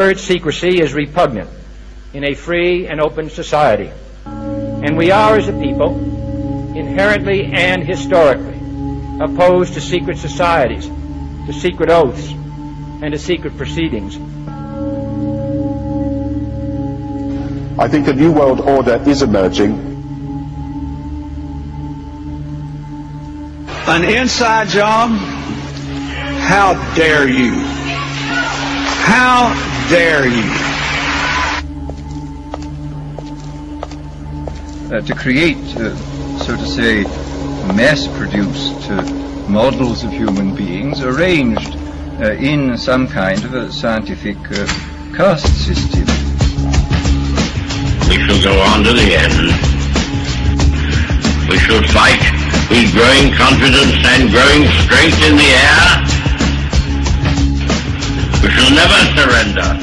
word secrecy is repugnant in a free and open society. And we are, as a people, inherently and historically opposed to secret societies, to secret oaths, and to secret proceedings. I think a new world order is emerging. An inside job? How dare you? How dare you? To create, so to say, mass-produced models of human beings arranged in some kind of a scientific caste system. We shall go on to the end. We shall fight with growing confidence and growing strength in the air. We shall never surrender.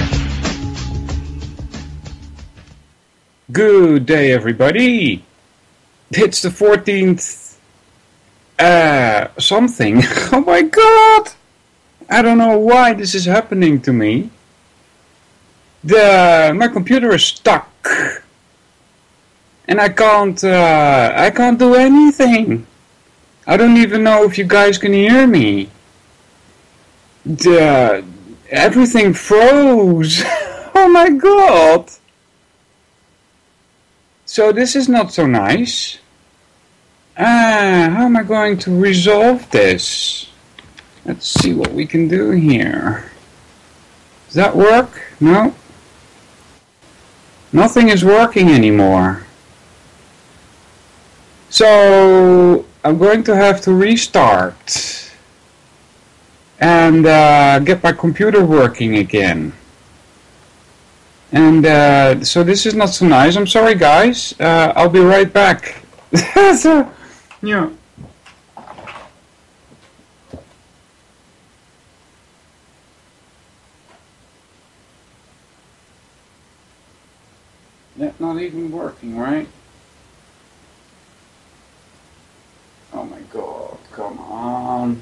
Good day, everybody. It's the 14th something. Oh my god! I don't know why this is happening to me. My computer is stuck. And I can't do anything. I don't even know if you guys can hear me. Everything froze. Oh my god. So this is not so nice. How am I going to resolve this? Let's see what we can do here. Does that work? No. Nothing is working anymore. So I'm going to have to restart and get my computer working again. And so this is not so nice. I'm sorry, guys. I'll be right back. So, yeah. That's not even working, right? Oh my god, come on.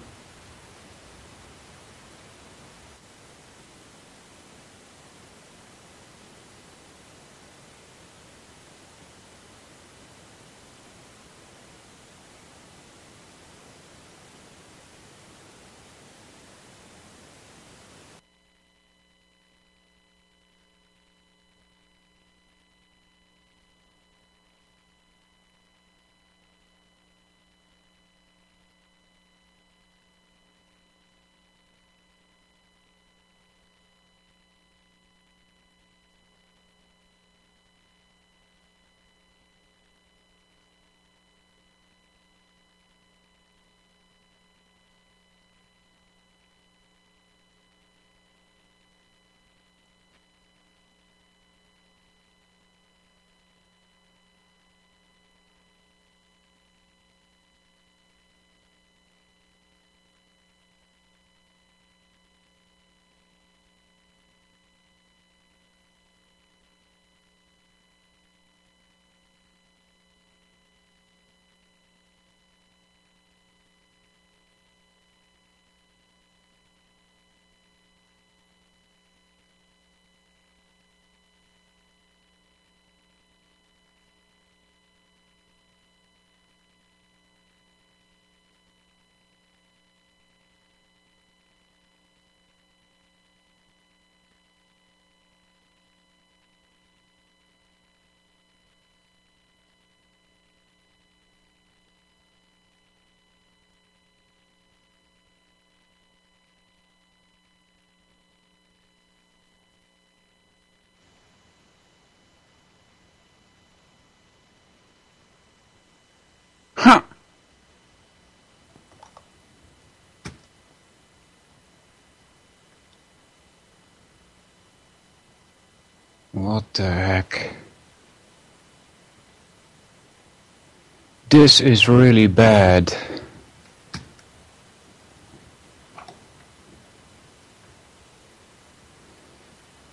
Huh. What the heck? This is really bad.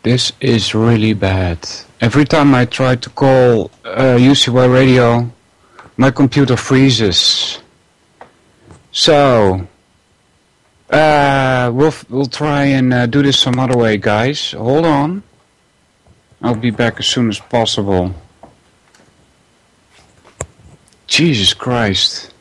This is really bad. Every time I try to call UCY radio, my computer freezes. So, We'll try and do this some other way, guys. Hold on. I'll be back as soon as possible. Jesus Christ.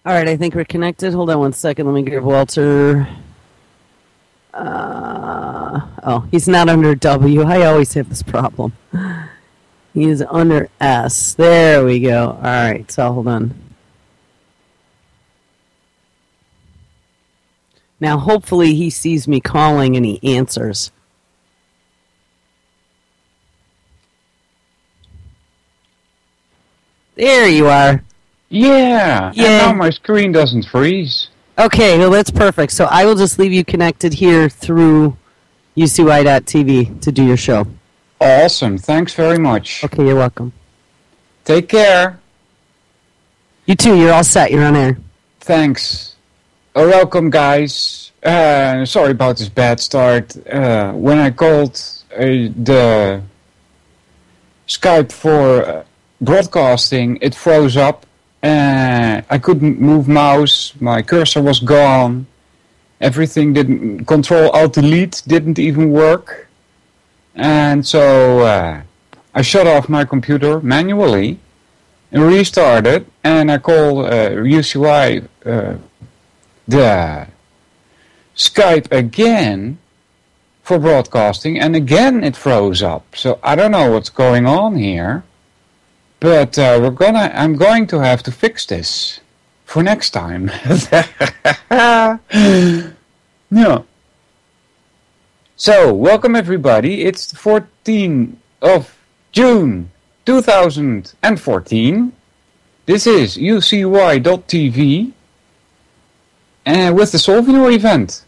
All right, I think we're connected. Hold on one second. Let me give Walter... oh, he's not under W. I always have this problem. He is under S. There we go. All right, so hold on. Now, hopefully he sees me calling and he answers. There you are. Yeah, and now my screen doesn't freeze. Okay, well, that's perfect. So I will just leave you connected here through UCY.tv to do your show. Awesome. Thanks very much. Okay, you're welcome. Take care. You too. You're all set. You're on air. Thanks. Welcome, guys. Sorry about this bad start. When I called the Skype for broadcasting, it froze up. I couldn't move mouse. My cursor was gone. Everything didn't. Control-Alt-Delete didn't even work. And so I shut off my computer manually and restarted. And I called UCY the Skype again. for broadcasting, and again it froze up. So I don't know what's going on here, but I'm going to have to fix this for next time. Yeah. So welcome everybody. It's the 14th of June 2014. This is UCY.tv and with the Solvinur Event.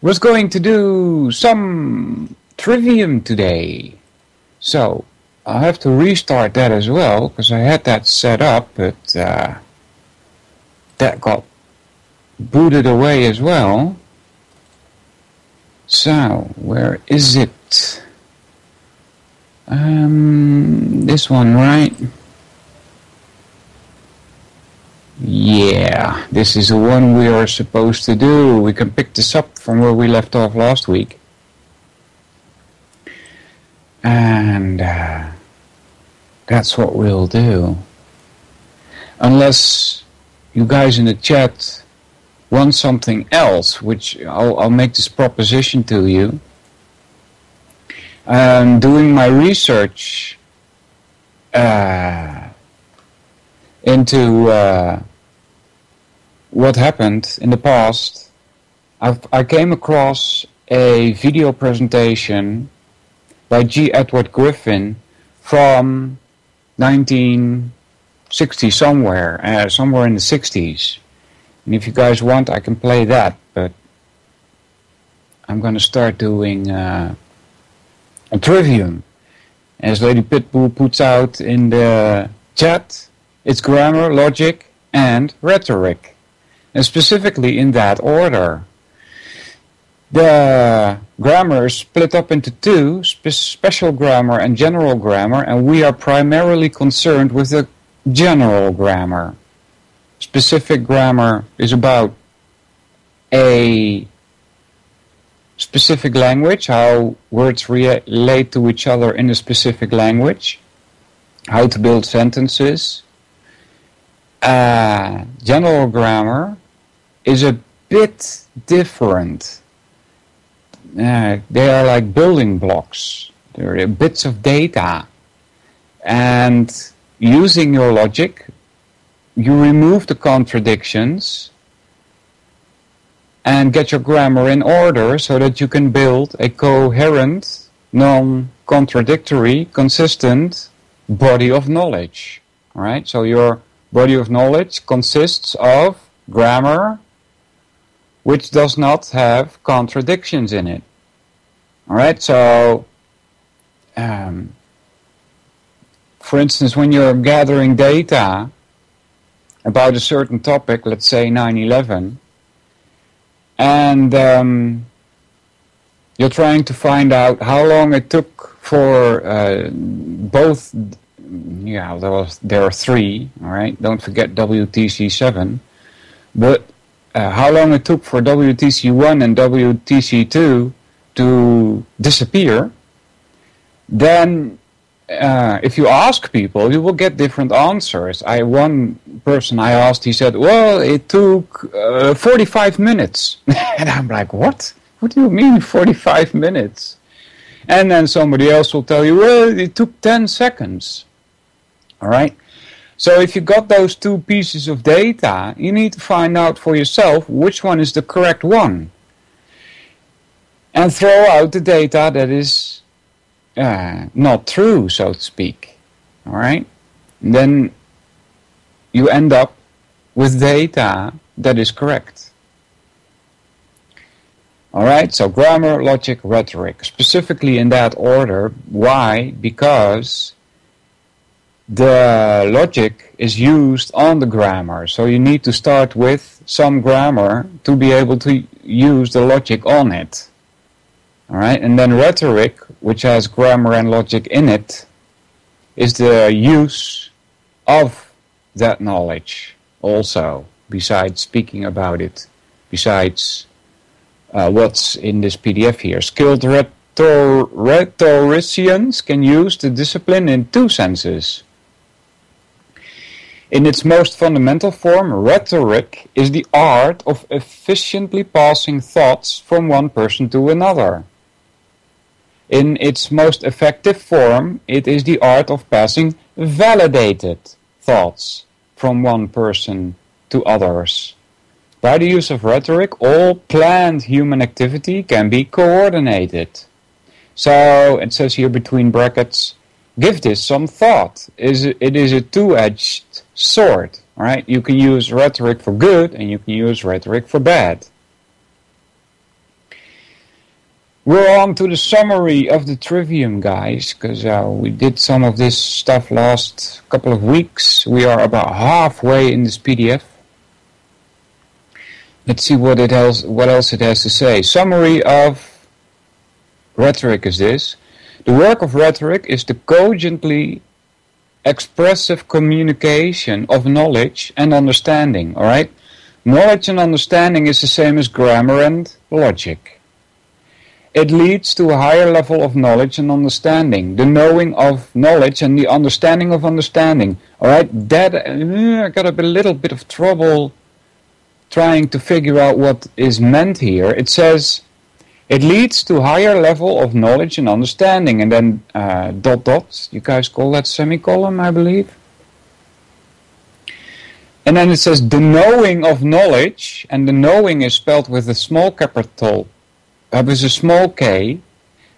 Was going to do some trivium today. So I'll have to restart that as well, because I had that set up, but that got booted away as well. So, where is it? This one, right? Yeah, this is the one we are supposed to do. We can pick this up from where we left off last week. And that's what we'll do. Unless you guys in the chat want something else, which I'll make this proposition to you. Doing my research into what happened in the past, I came across a video presentation by G. Edward Griffin from 1960 somewhere in the 60s. And if you guys want, I can play that, but I'm going to start doing a trivium. As Lady Pitbull puts out in the chat, it's grammar, logic, and rhetoric. And specifically in that order. The grammar is split up into two, special grammar and general grammar, and we are primarily concerned with the general grammar. Specific grammar is about a specific language, how words relate to each other in a specific language, how to build sentences. General grammar is a bit different. They are like building blocks. They're bits of data. And using your logic, you remove the contradictions and get your grammar in order so that you can build a coherent, non-contradictory, consistent body of knowledge. All right? So your body of knowledge consists of grammar, which does not have contradictions in it. All right? So, for instance, when you're gathering data about a certain topic, let's say 9/11, and you're trying to find out how long it took for both, there are three, all right, don't forget WTC7, but how long it took for WTC1 and WTC2 to disappear, then if you ask people, you will get different answers. One person I asked, he said, well, it took 45 minutes. And I'm like, what? What do you mean 45 minutes? And then somebody else will tell you, well, it took 10 seconds. All right? So if you got those two pieces of data, you need to find out for yourself which one is the correct one. And throw out the data that is not true, so to speak. All right? And then you end up with data that is correct. All right? So grammar, logic, rhetoric. Specifically in that order. Why? Because the logic is used on the grammar. So you need to start with some grammar to be able to use the logic on it. All right, and then rhetoric, which has grammar and logic in it, is the use of that knowledge also, besides speaking about it, besides what's in this PDF here. Skilled rhetoricians can use the discipline in two senses. In its most fundamental form, rhetoric is the art of efficiently passing thoughts from one person to another. In its most effective form, it is the art of passing validated thoughts from one person to others. By the use of rhetoric, all planned human activity can be coordinated. So, it says here between brackets, give this some thought. It is a two-edged sword, right? You can use rhetoric for good and you can use rhetoric for bad. We're on to the summary of the trivium, guys, because we did some of this stuff last couple of weeks. We are about halfway in this PDF. Let's see what else it has to say. Summary of rhetoric is this. The work of rhetoric is the cogently expressive communication of knowledge and understanding, alright? Knowledge and understanding is the same as grammar and logic. It leads to a higher level of knowledge and understanding. The knowing of knowledge and the understanding of understanding. Alright, that I got a little bit of trouble trying to figure out what is meant here. It says, it leads to higher level of knowledge and understanding. And then dot dot, you guys call that semicolon, I believe. And then it says the knowing of knowledge, and the knowing is spelled with a small capital, with a small k,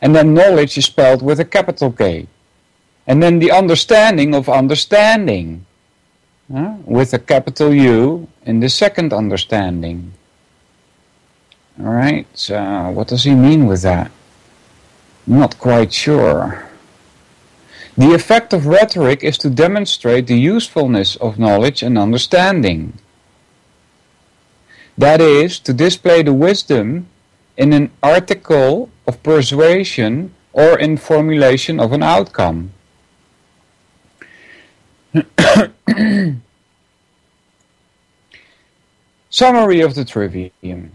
and then knowledge is spelled with a capital K. And then the understanding of understanding, with a capital U in the second understanding. Alright, so what does he mean with that? Not quite sure. The effect of rhetoric is to demonstrate the usefulness of knowledge and understanding. That is, to display the wisdom in an article of persuasion or in formulation of an outcome. Summary of the trivium.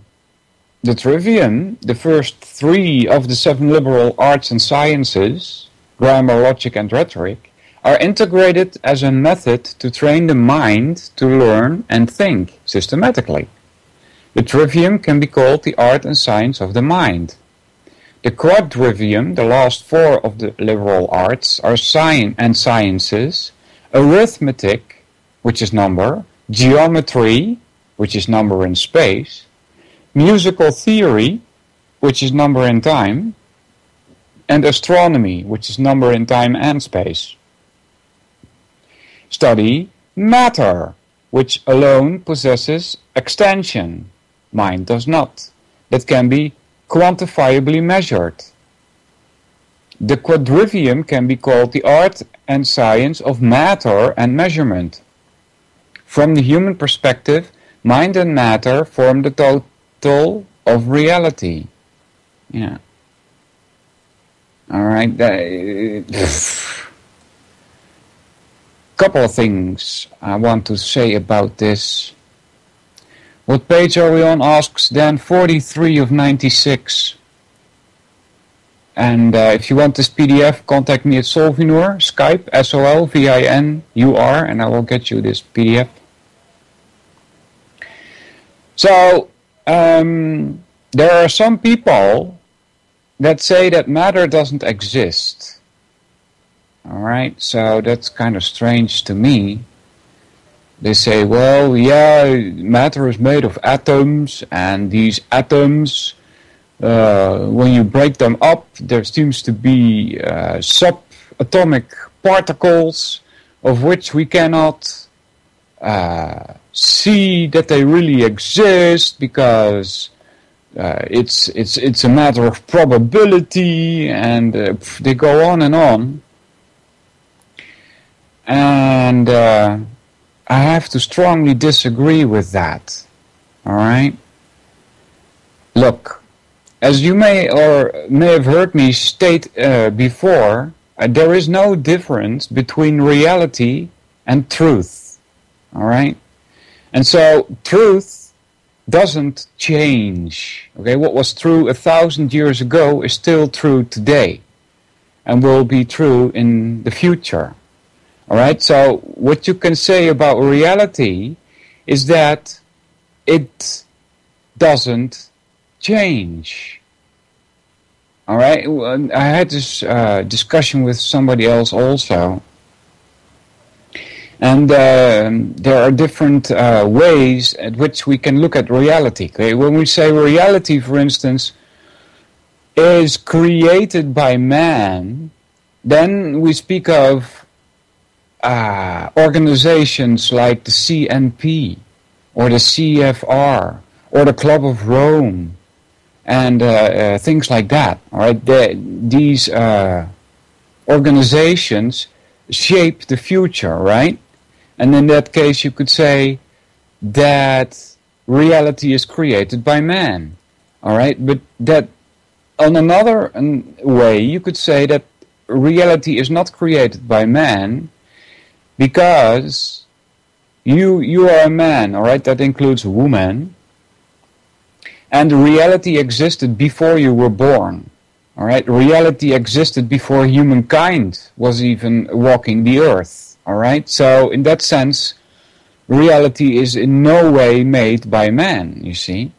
The trivium, the first three of the 7 liberal arts and sciences, grammar, logic and rhetoric, are integrated as a method to train the mind to learn and think systematically. The trivium can be called the art and science of the mind. The quadrivium, the last 4 of the liberal arts, are science and sciences, arithmetic, which is number, geometry, which is number in space, musical theory, which is number in time, and astronomy, which is number in time and space. Study matter, which alone possesses extension. Mind does not. That can be quantifiably measured. The quadrivium can be called the art and science of matter and measurement. From the human perspective, mind and matter form the total of reality. Yeah. Alright. Couple of things I want to say about this. What page are we on? Asks Dan 43 of 96. And if you want this PDF, contact me at Solvinur, Skype, SOLVINUR, and I will get you this PDF. So, there are some people that say that matter doesn't exist. Alright, so that's kind of strange to me. They say, well, yeah, matter is made of atoms, and these atoms, when you break them up, there seems to be subatomic particles of which we cannot see that they really exist because it's a matter of probability, and they go on and on. And I have to strongly disagree with that. Alright? Look, as you may have heard me state before, there is no difference between reality and truth. Alright? And so, truth doesn't change. Okay, what was true 1,000 years ago is still true today, and will be true in the future. All right, so what you can say about reality is that it doesn't change. All right, I had this discussion with somebody else also, and there are different ways at which we can look at reality. Okay? When we say reality, for instance, is created by man, then we speak of organizations like the CNP or the CFR or the Club of Rome and things like that. All right, these organizations shape the future, right? And in that case, you could say that reality is created by man. All right, but that on another way, you could say that reality is not created by man because you are a man, all right? That includes a woman. And reality existed before you were born, all right? Reality existed before humankind was even walking the earth, all right? So in that sense, reality is in no way made by man, you see?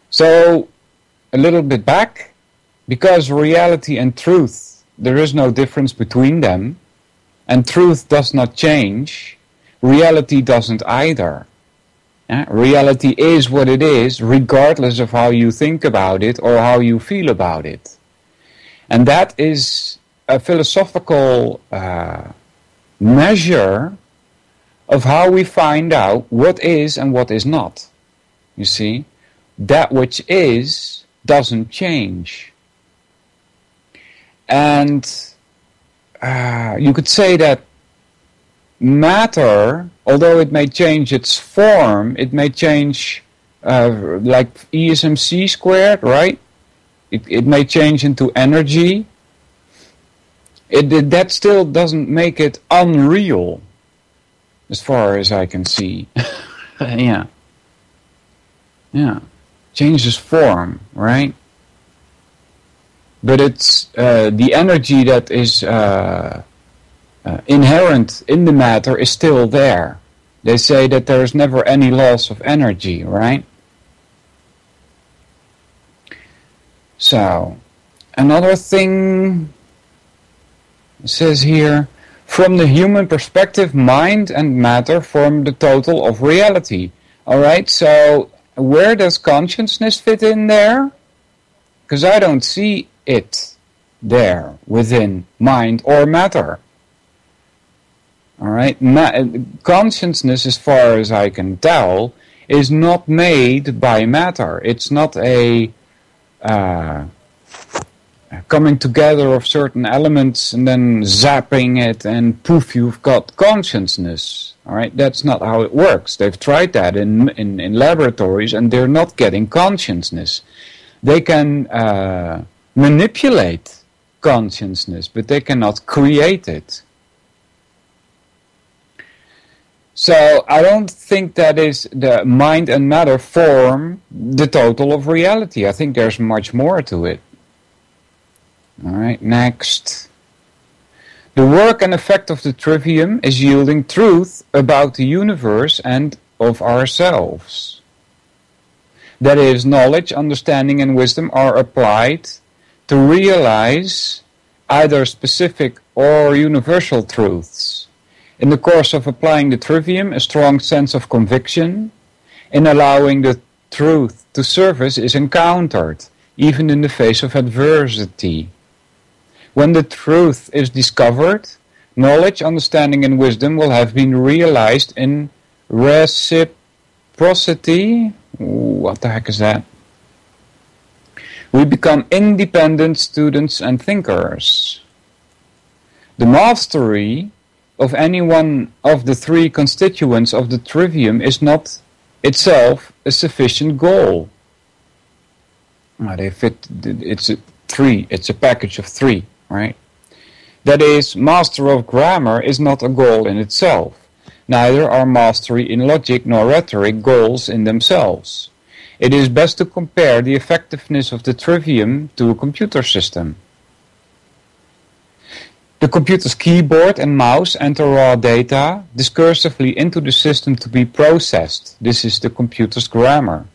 So a little bit back, because reality and truth, there is no difference between them, and truth does not change, reality doesn't either. Reality is what it is, regardless of how you think about it or how you feel about it. And that is a philosophical measure of how we find out what is and what is not. You see, that which is doesn't change. And you could say that matter, although it may change its form, it may change like ESMC squared, right? It may change into energy. That still doesn't make it unreal, as far as I can see. Yeah. Changes form, right? But it's the energy that is inherent in the matter is still there. They say that there is never any loss of energy, right? So, another thing it says here, from the human perspective, mind and matter form the total of reality. All right, so where does consciousness fit in there? Because I don't see it there within mind or matter. All right, consciousness, as far as I can tell, is not made by matter. It's not a coming together of certain elements and then zapping it and poof, you've got consciousness. All right, that's not how it works. They've tried that in laboratories and they're not getting consciousness. They can manipulate consciousness, but they cannot create it. So I don't think that is the mind and matter form the total of reality. I think there's much more to it. All right, next. The work and effect of the trivium is yielding truth about the universe and of ourselves. That is, knowledge, understanding, and wisdom are applied to realize either specific or universal truths. In the course of applying the trivium, a strong sense of conviction in allowing the truth to surface is encountered, even in the face of adversity. When the truth is discovered, knowledge, understanding, and wisdom will have been realized in reciprocity. What the heck is that? We become independent students and thinkers. The mastery of any one of the three constituents of the trivium is not itself a sufficient goal. They fit. It's a package of three, right? That is, master of grammar is not a goal in itself. Neither are mastery in logic nor rhetoric goals in themselves. It is best to compare the effectiveness of the trivium to a computer system. The computer's keyboard and mouse enter raw data discursively into the system to be processed. This is the computer's grammar.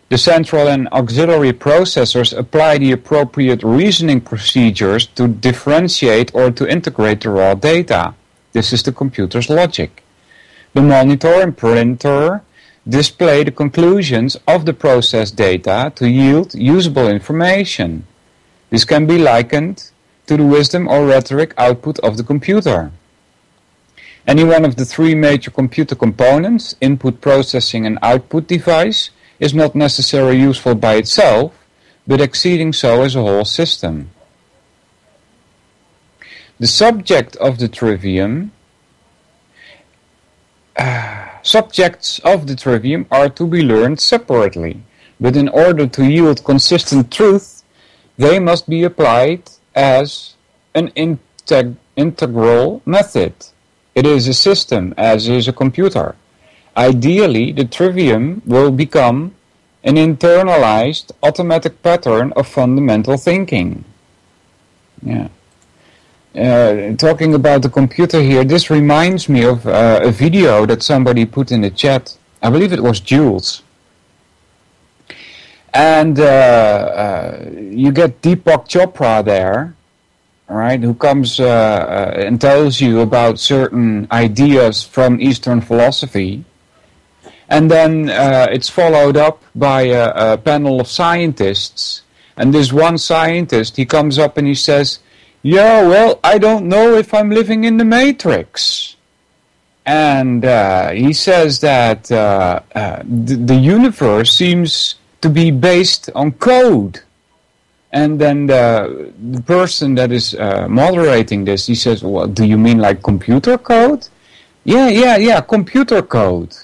The central and auxiliary processors apply the appropriate reasoning procedures to differentiate or to integrate the raw data. This is the computer's logic. The monitor and printer display the conclusions of the processed data to yield usable information. This can be likened to the wisdom or rhetoric output of the computer. Any one of the three major computer components, input, processing and output device, is not necessarily useful by itself, but exceeding so as a whole system. The subject of the trivium Subjects of the trivium are to be learned separately, but in order to yield consistent truth, they must be applied as an integral method. It is a system, as is a computer. Ideally, the trivium will become an internalized automatic pattern of fundamental thinking. Yeah. Talking about the computer here, this reminds me of a video that somebody put in the chat. I believe it was Jules. And you get Deepak Chopra there, right, who comes and tells you about certain ideas from Eastern philosophy. And then it's followed up by a panel of scientists. And this one scientist, he comes up and he says, yeah, well, I don't know if I'm living in the Matrix. And he says that the universe seems to be based on code. And then the person that is moderating this, he says, well, do you mean like computer code? Yeah, computer code.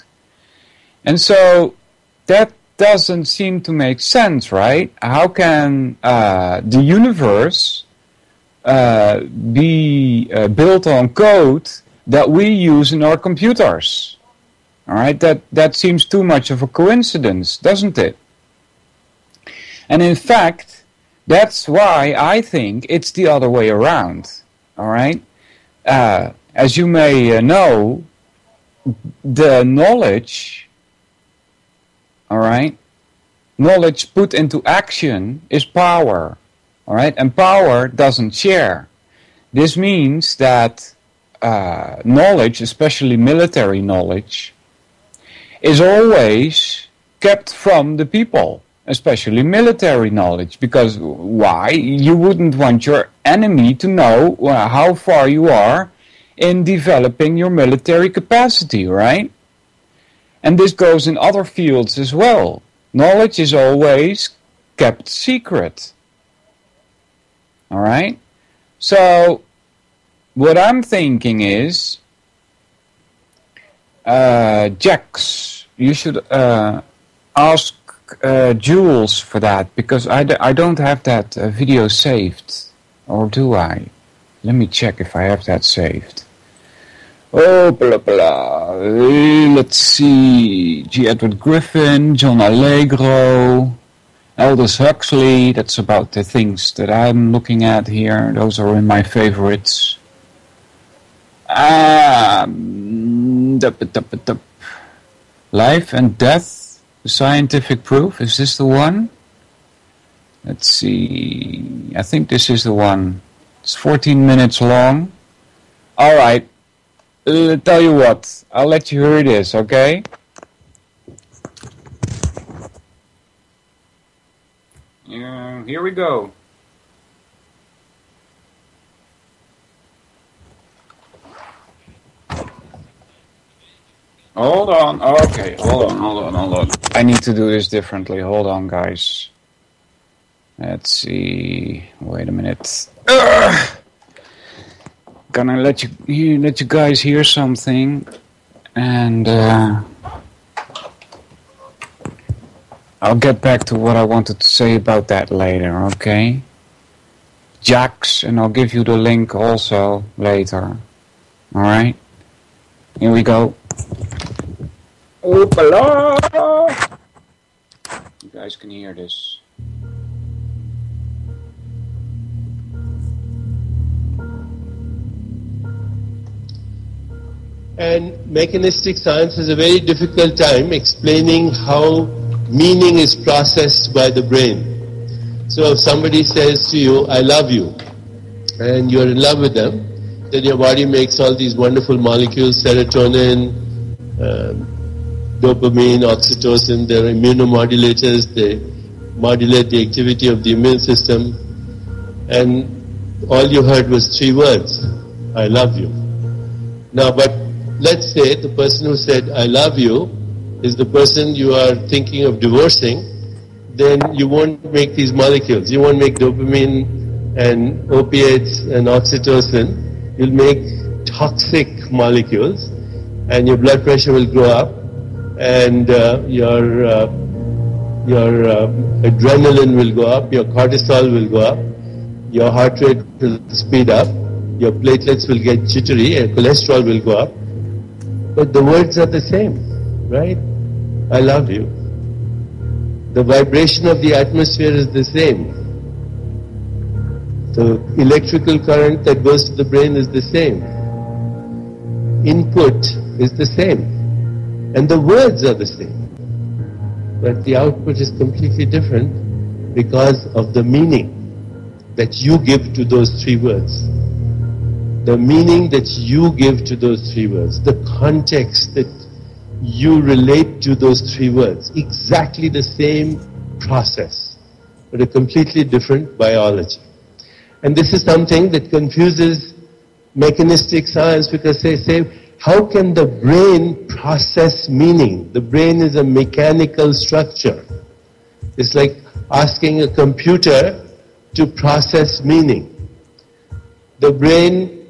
And so that doesn't seem to make sense, right? How can the universe be built on code that we use in our computers? All right, that seems too much of a coincidence, doesn't it? And in fact, that's why I think it's the other way around. All right, as you may know, the knowledge, all right, knowledge put into action is power. All right, and power doesn't share. This means that knowledge, especially military knowledge, is always kept from the people, especially military knowledge. Because why? You wouldn't want your enemy to know how far you are in developing your military capacity, right? And this goes in other fields as well. Knowledge is always kept secret. All right? So, what I'm thinking is, Jax, you should ask Jules for that, because I don't have that video saved. Or do I? Let me check if I have that saved. Oh, blah, blah. Let's see. G. Edward Griffin, John Allegro, Aldous Huxley. That's about the things that I'm looking at here. Those are in my favorites. Life and Death, the Scientific Proof. Is this the one? Let's see. I think this is the one. It's 14 minutes long. All right. Tell you what, I'll let you hear this, okay? Here we go. Hold on, okay, hold on. I need to do this differently, hold on, guys. Let's see, wait a minute. Gonna let you guys hear something, and I'll get back to what I wanted to say about that later, okay? Jax, and I'll give you the link also later. Alright? Here we go. Oopala! You guys can hear this. And mechanistic science has a very difficult time explaining how meaning is processed by the brain. So if somebody says to you, I love you, and you're in love with them, then your body makes all these wonderful molecules, serotonin, dopamine, oxytocin. They're immunomodulators. They modulate the activity of the immune system. And all you heard was 3 words, I love you. Now, but let's say the person who said, I love you, is the person you are thinking of divorcing, then you won't make these molecules. You won't make dopamine and opiates and oxytocin. You'll make toxic molecules, and your blood pressure will go up, and your adrenaline will go up, your cortisol will go up, your heart rate will speed up, your platelets will get jittery, and cholesterol will go up. But the words are the same, right? I love you. The vibration of the atmosphere is the same. The electrical current that goes to the brain is the same. Input is the same. And the words are the same. But the output is completely different because of the meaning that you give to those 3 words. The meaning that you give to those 3 words. The context that you relate to those 3 words. Exactly the same process, but a completely different biology. And this is something that confuses mechanistic science, because they say, how can the brain process meaning? The brain is a mechanical structure. It's like asking a computer to process meaning. The brain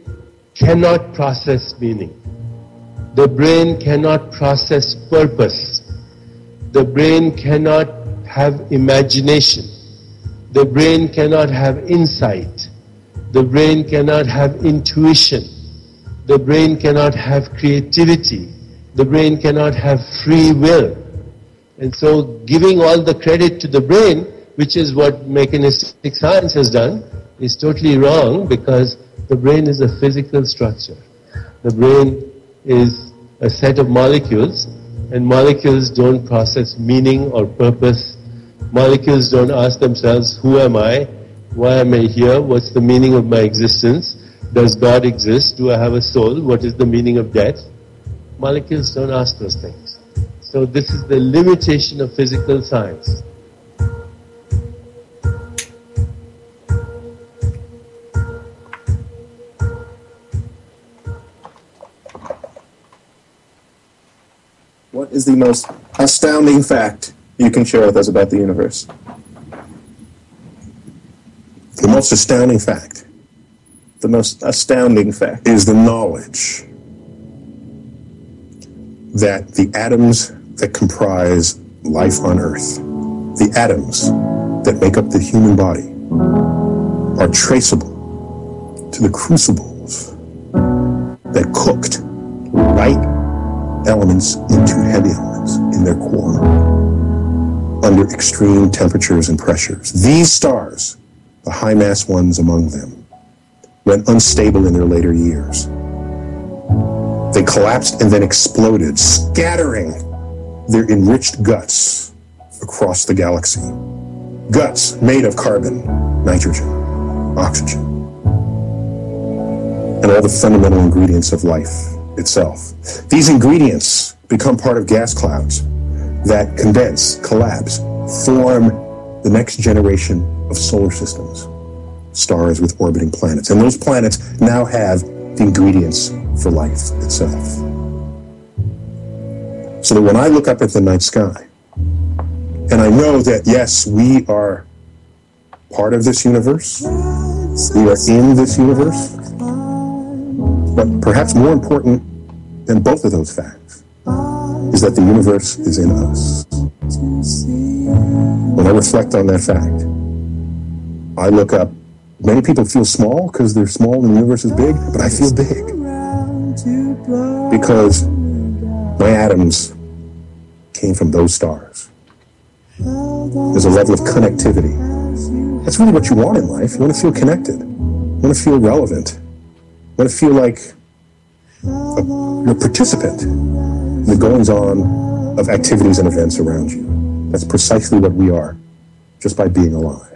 cannot process meaning. The brain cannot process purpose. The brain cannot have imagination. The brain cannot have insight. The brain cannot have intuition. The brain cannot have creativity. The brain cannot have free will. And so giving all the credit to the brain, which is what mechanistic science has done, is totally wrong, because the brain is a physical structure. The brain is a set of molecules, and molecules don't process meaning or purpose. Molecules don't ask themselves, who am I? Why am I here? What's the meaning of my existence? Does God exist? Do I have a soul? What is the meaning of death? Molecules don't ask those things. So this is the limitation of physical science. What is the most astounding fact you can share with us about the universe? The most astounding fact. The most astounding fact is the knowledge that the atoms that comprise life on Earth, the atoms that make up the human body, are traceable to the crucibles that cooked light elements into heavy elements in their core under extreme temperatures and pressures. These stars, the high-mass ones among them, went unstable in their later years. They collapsed and then exploded, scattering their enriched guts across the galaxy. Guts made of carbon, nitrogen, oxygen, and all the fundamental ingredients of life itself. These ingredients become part of gas clouds that condense, collapse, form the next generation of solar systems, stars with orbiting planets. And those planets now have the ingredients for life itself. So that when I look up at the night sky, and I know that, yes, we are part of this universe, we are in this universe, but perhaps more important than both of those facts is that the universe is in us. When I reflect on that fact, I look up. Many people feel small because they're small and the universe is big, but I feel big because my atoms came from those stars. There's a level of connectivity. That's really what you want in life. You want to feel connected. You want to feel relevant. You want to feel like You're a participant in the goings-on of activities and events around you. That's precisely what we are, just by being alive.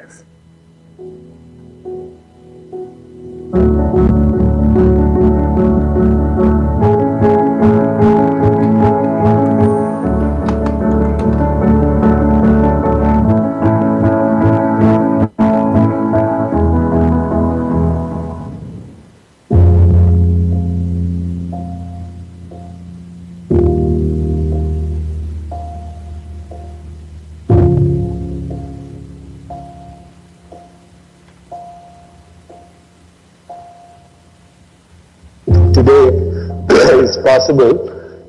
Possible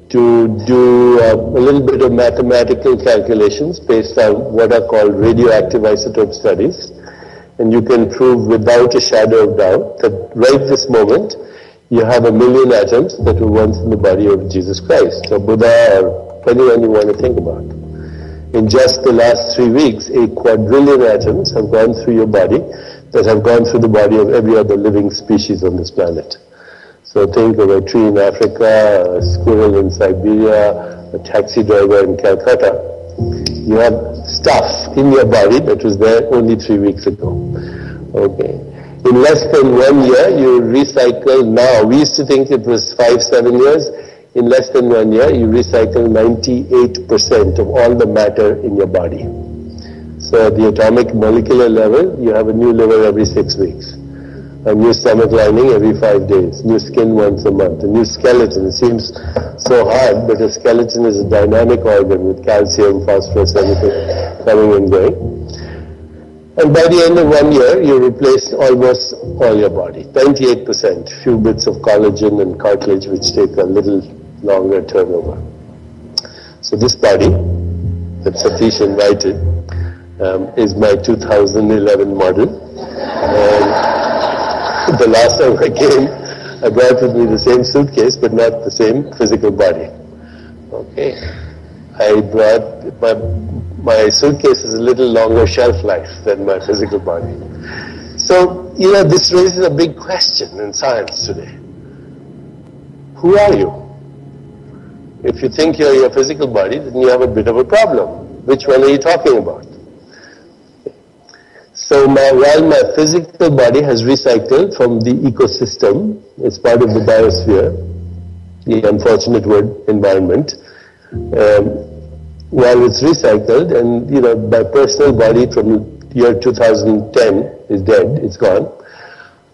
to do a little bit of mathematical calculations based on what are called radioactive isotope studies, and you can prove without a shadow of doubt that right this moment you have 1 million atoms that were once in the body of Jesus Christ or Buddha or anyone you want to think about. In just the last 3 weeks, a quadrillion atoms have gone through your body that have gone through the body of every other living species on this planet. So think of a tree in Africa, a squirrel in Siberia, a taxi driver in Calcutta. You have stuff in your body that was there only 3 weeks ago. Okay. In less than 1 year, you recycle now. We used to think it was 5-7 years. In less than 1 year, you recycle 98% of all the matter in your body. So at the atomic molecular level, you have a new liver every 6 weeks. A new stomach lining every 5 days, new skin once a month, a new skeleton. It seems so hard, but a skeleton is a dynamic organ with calcium, phosphorus, everything coming and going. And by the end of 1 year, you replace almost all your body, 98%, few bits of collagen and cartilage which take a little longer turnover. So this body that Satish invited is my 2011 model. The last time I came, I brought with me the same suitcase, but not the same physical body. Okay. I brought, my suitcase is a little longer shelf life than my physical body. So, this raises a big question in science today. Who are you? If you think you're your physical body, then you have a bit of a problem. Which one are you talking about? So while my physical body has recycled from the ecosystem, it's part of the biosphere, the unfortunate word environment, while it's recycled and, my personal body from year 2010 is dead, it's gone.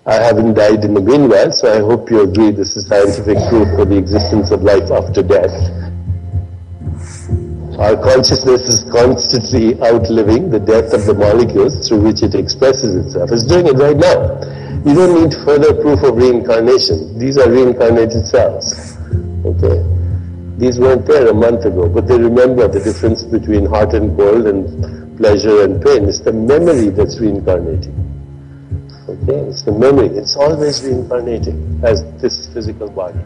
I haven't died in the meanwhile, so I hope you agree this is scientific proof for the existence of life after death. Our consciousness is constantly outliving the death of the molecules through which it expresses itself. It's doing it right now. You don't need further proof of reincarnation. These are reincarnated cells. Okay? These weren't there a month ago, but they remember the difference between hot and cold and pleasure and pain. It's the memory that's reincarnating. Okay? It's the memory. It's always reincarnating as this physical body.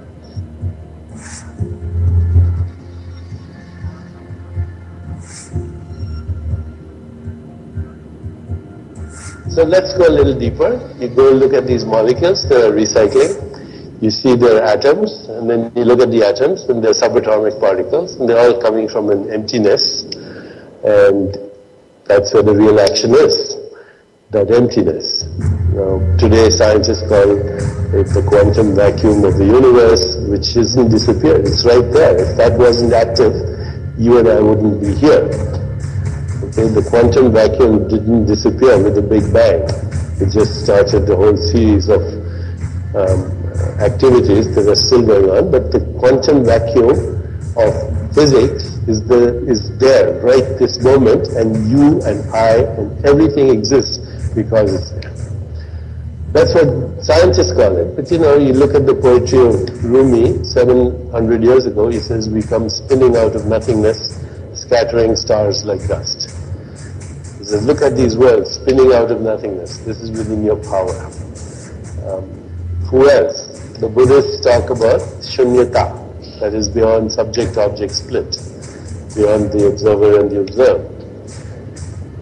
So let's go a little deeper. You go look at these molecules, they're recycling. You see their atoms, and then you look at the atoms, and they're subatomic particles, and they're all coming from an emptiness. And that's where the real action is, that emptiness. Today scientists call it the quantum vacuum of the universe, which isn't disappeared. It's right there. If that wasn't active, you and I wouldn't be here. Okay, the quantum vacuum didn't disappear with the Big Bang. It just started the whole series of activities that are still going on, but the quantum vacuum of physics is there right this moment, and you and I and everything exists because it's there. That's what scientists call it. But you look at the poetry of Rumi 700 years ago, he says, we come spinning out of nothingness, scattering stars like dust. He says, look at these worlds spinning out of nothingness. This is within your power. Who else? The Buddhists talk about shunyata, that is beyond subject-object split, beyond the observer and the observed.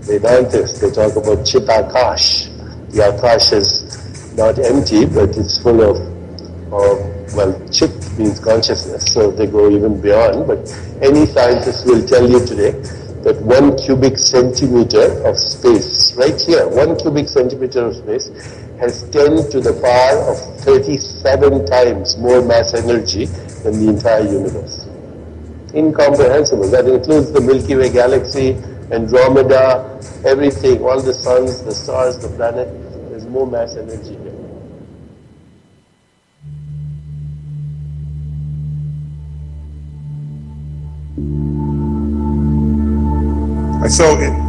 Vedantists, they talk about chitakash. The akash is not empty, but it's full of chit means consciousness, so they go even beyond. But any scientist will tell you today that 1 cubic centimeter of space, right here, 1 cubic centimeter of space has 10 to the power of 37 times more mass energy than the entire universe. Incomprehensible. That includes the Milky Way galaxy, Andromeda, everything, all the suns, the stars, the planet. There's more mass energy here.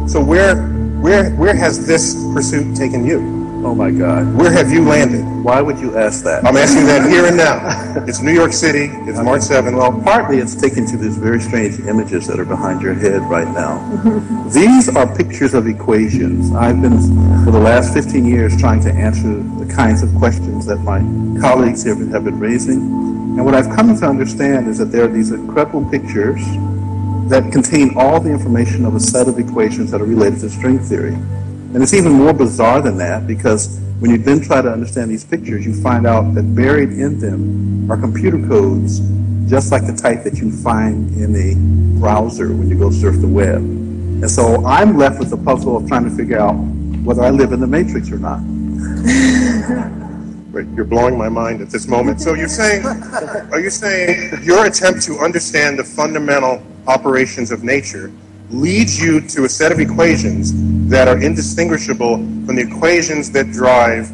So where has this pursuit taken you? Oh my God. Where have you landed? Why would you ask that? I'm asking that here and now. It's New York City. It's March 7th. Well, partly it's taken to these very strange images that are behind your head right now. These are pictures of equations. I've been, for the last 15 years, trying to answer the kinds of questions that my colleagues here have been raising. And what I've come to understand is that there are these incredible pictures that contain all the information of a set of equations that are related to string theory. And it's even more bizarre than that, because when you then try to understand these pictures, you find out that buried in them are computer codes, just like the type that you find in a browser when you go surf the web. And so I'm left with the puzzle of trying to figure out whether I live in the Matrix or not. You're blowing my mind at this moment. So are you saying your attempt to understand the fundamental operations of nature leads you to a set of equations that are indistinguishable from the equations that drive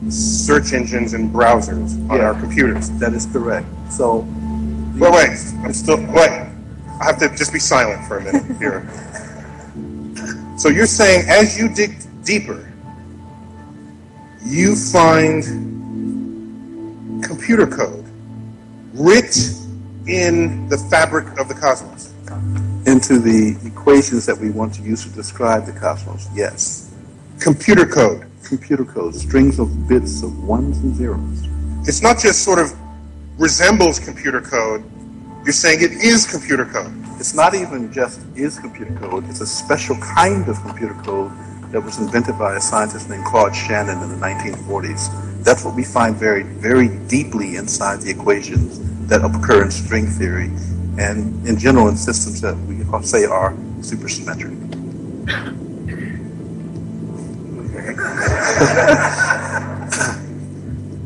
search engines and browsers on our computers? That is correct. So, wait. I have to just be silent for a minute here. So you're saying as you dig deeper, you find computer code writ in the fabric of the cosmos? Into the equations that we want to use to describe the cosmos, yes. Computer code. Computer code, strings of bits of ones and zeros. It's not just sort of resembles computer code. You're saying it is computer code. It's not even just is computer code. It's a special kind of computer code that was invented by a scientist named Claude Shannon in the 1940s. That's what we find very, very deeply inside the equations that occur in string theory and in general in systems that we say are supersymmetric.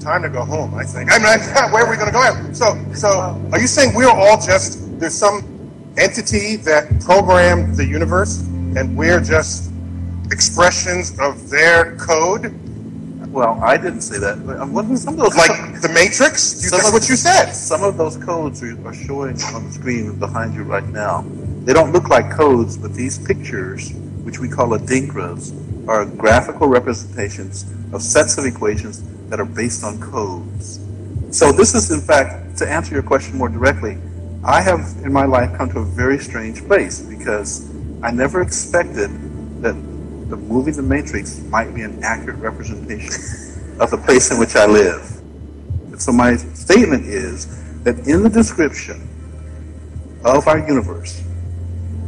Time to go home, I think. Where are we going to go? So are you saying we're all just, there's some entity that programmed the universe and we're just expressions of their code? Well, I didn't say that. Some of those, like the Matrix? That's what you said. Some of those codes are showing on the screen behind you right now. They don't look like codes, but these pictures, which we call adinkras, are graphical representations of sets of equations that are based on codes. So this is, in fact, to answer your question more directly, I have in my life come to a very strange place because I never expected that the movie The Matrix might be an accurate representation of the place in which I live. So my statement is that in the description of our universe,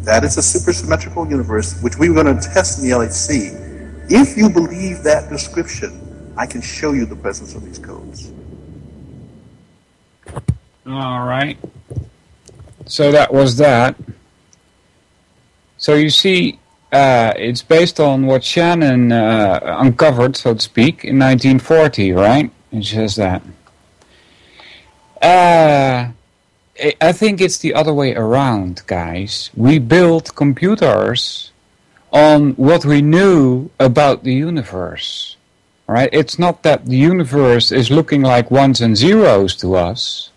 that is a supersymmetrical universe, which we were going to test in the LHC. If you believe that description, I can show you the presence of these codes. All right. So that was that. So you see, it's based on what Shannon uncovered, so to speak, in 1940, right? It says that. I think it's the other way around, guys. We built computers on what we knew about the universe, right? It's not that the universe is looking like ones and zeros to us.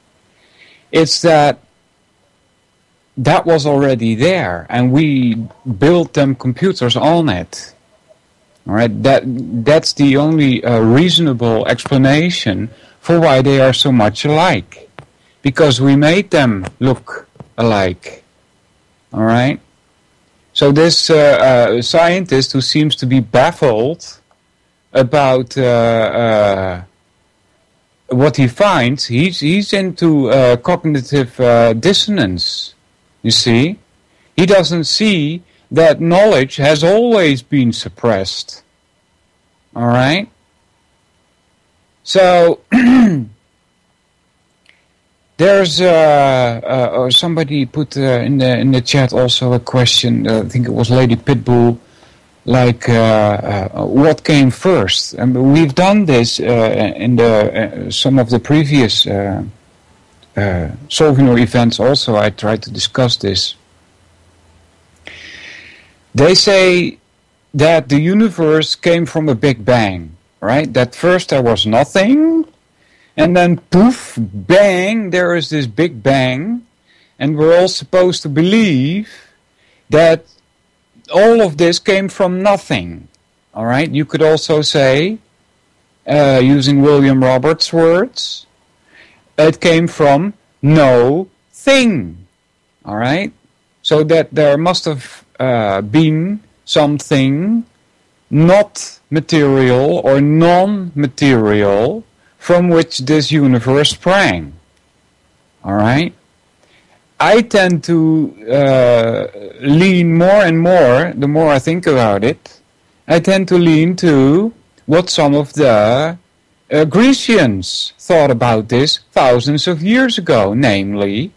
It's that was already there, and we built them computers on it. All right, that's the only reasonable explanation for why they are so much alike, because we made them look alike. All right. So this scientist who seems to be baffled about what he finds, he's into cognitive dissonance. You see, he doesn't see that knowledge has always been suppressed. All right? So, There's somebody put in the chat also a question. I think it was Lady Pitbull. Like what came first? And we've done this in the some of the previous Solvinur events. Also, I tried to discuss this. They say that the universe came from a Big Bang, right? That first there was nothing. And then poof, bang, there is this Big Bang. And we're all supposed to believe that all of this came from nothing. All right? You could also say, using William Roberts' words, it came from no thing. All right? So that there must have been something not material or non-material from which this universe sprang. All right? I tend to lean more and more, the more I think about it, I tend to lean to what some of the Grecians thought about this thousands of years ago, namely,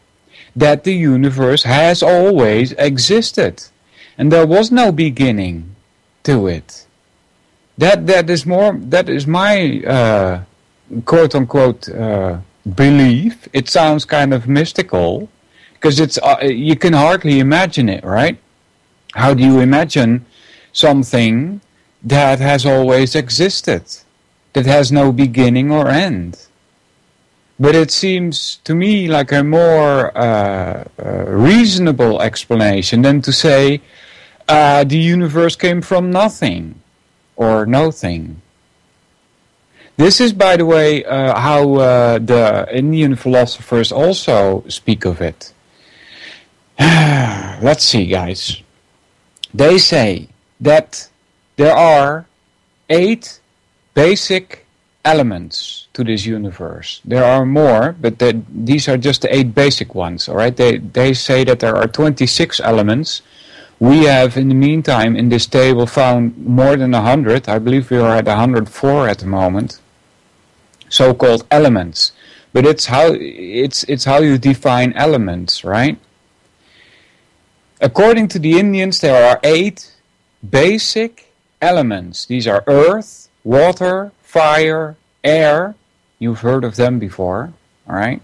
that the universe has always existed, and there was no beginning to it. That is my quote unquote belief. It sounds kind of mystical because it's you can hardly imagine it, right? How do you imagine something that has always existed, that has no beginning or end? But it seems to me like a more reasonable explanation than to say the universe came from nothing or nothing. This is, by the way, how the Indian philosophers also speak of it. Let's see, guys. They say that there are 8 basic elements to this universe. There are more, but these are just the 8 basic ones, all right? They say that there are 26 elements. We have, in the meantime, in this table found more than 100. I believe we are at 104 at the moment. So-called elements. But it's how you define elements, right? According to the Indians, there are 8 basic elements. These are earth, water, fire, air. You've heard of them before, all right?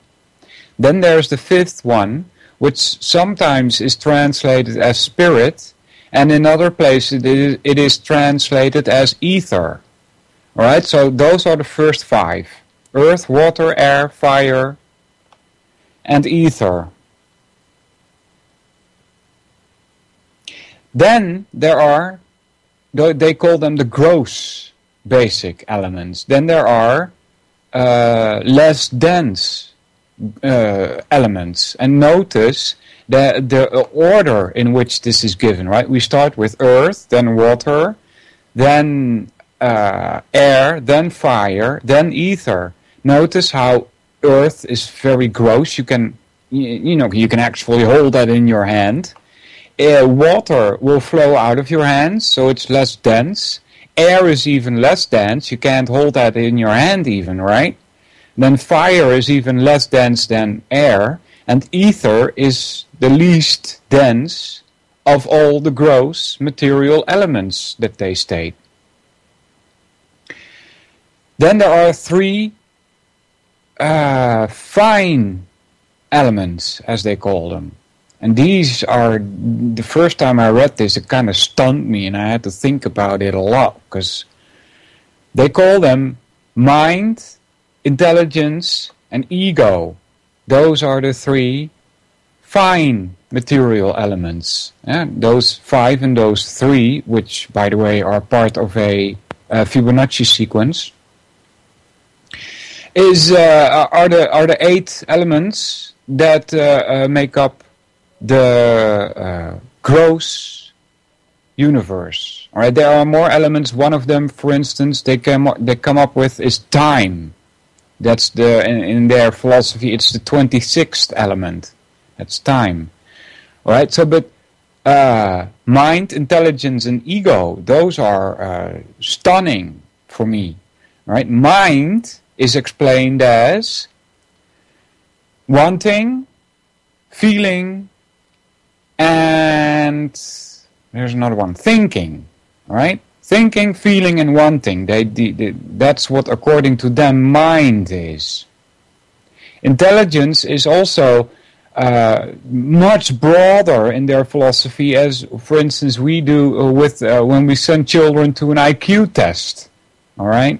Then there's the 5th one, which sometimes is translated as spirit, and in other places it is translated as ether. All right, so those are the first 5. Earth, water, air, fire, and ether. Then there are, they call them the gross basic elements. Then there are less dense elements. And notice the order in which this is given, right? We start with earth, then water, then air, then fire, then ether. Notice how earth is very gross. You can actually hold that in your hand. Water will flow out of your hands, so it's less dense. Air is even less dense. You can't hold that in your hand even, right? Then fire is even less dense than air. And ether is the least dense of all the gross material elements that they state. Then there are 3 fine elements, as they call them. And these are, the first time I read this, it kind of stunned me, and I had to think about it a lot, because they call them mind, intelligence, and ego. Those are the 3 fine material elements. Those 5 and those 3, which, by the way, are part of a Fibonacci sequence, are the 8 elements that make up the gross universe. All right, there are more elements. One of them, for instance, they come up with is time. That's in their philosophy, it's the 26th element. That's time. All right. So, but mind, intelligence, and ego, those are stunning for me. All right. Mind is explained as wanting, feeling, and there's another one, thinking. All right? Thinking, feeling, and wanting. That's what, according to them, mind is. Intelligence is also much broader in their philosophy, as, for instance, we do with when we send children to an IQ test. All right?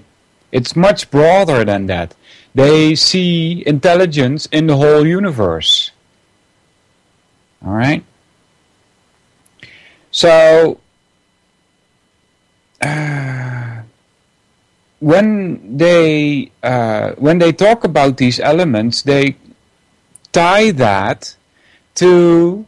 It's much broader than that. They see intelligence in the whole universe. All right? So, when they talk about these elements, they tie that to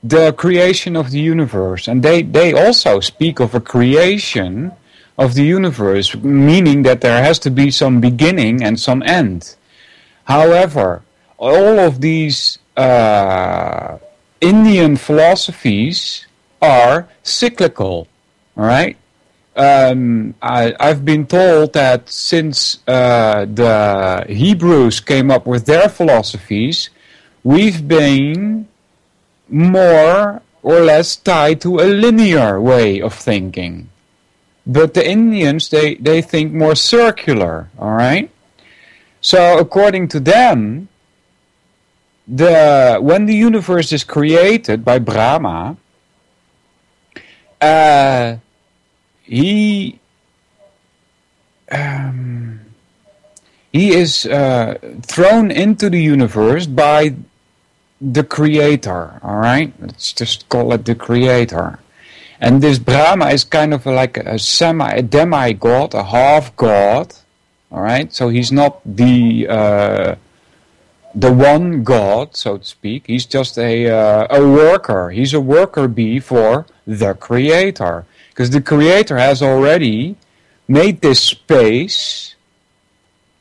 the creation of the universe, and they also speak of a creation of the universe, meaning that there has to be some beginning and some end. However, all of these Indian philosophies are cyclical. All right. I've been told that since the Hebrews came up with their philosophies, we've been more or less tied to a linear way of thinking. But the Indians, they think more circular, all right? So according to them, when the universe is created by Brahma, he is thrown into the universe by the creator, all right? Let's just call it the creator. And this Brahma is kind of like a demigod, a half-god, all right? So he's not the one god, so to speak. He's just a worker. He's a worker bee for the creator. Because the creator has already made this space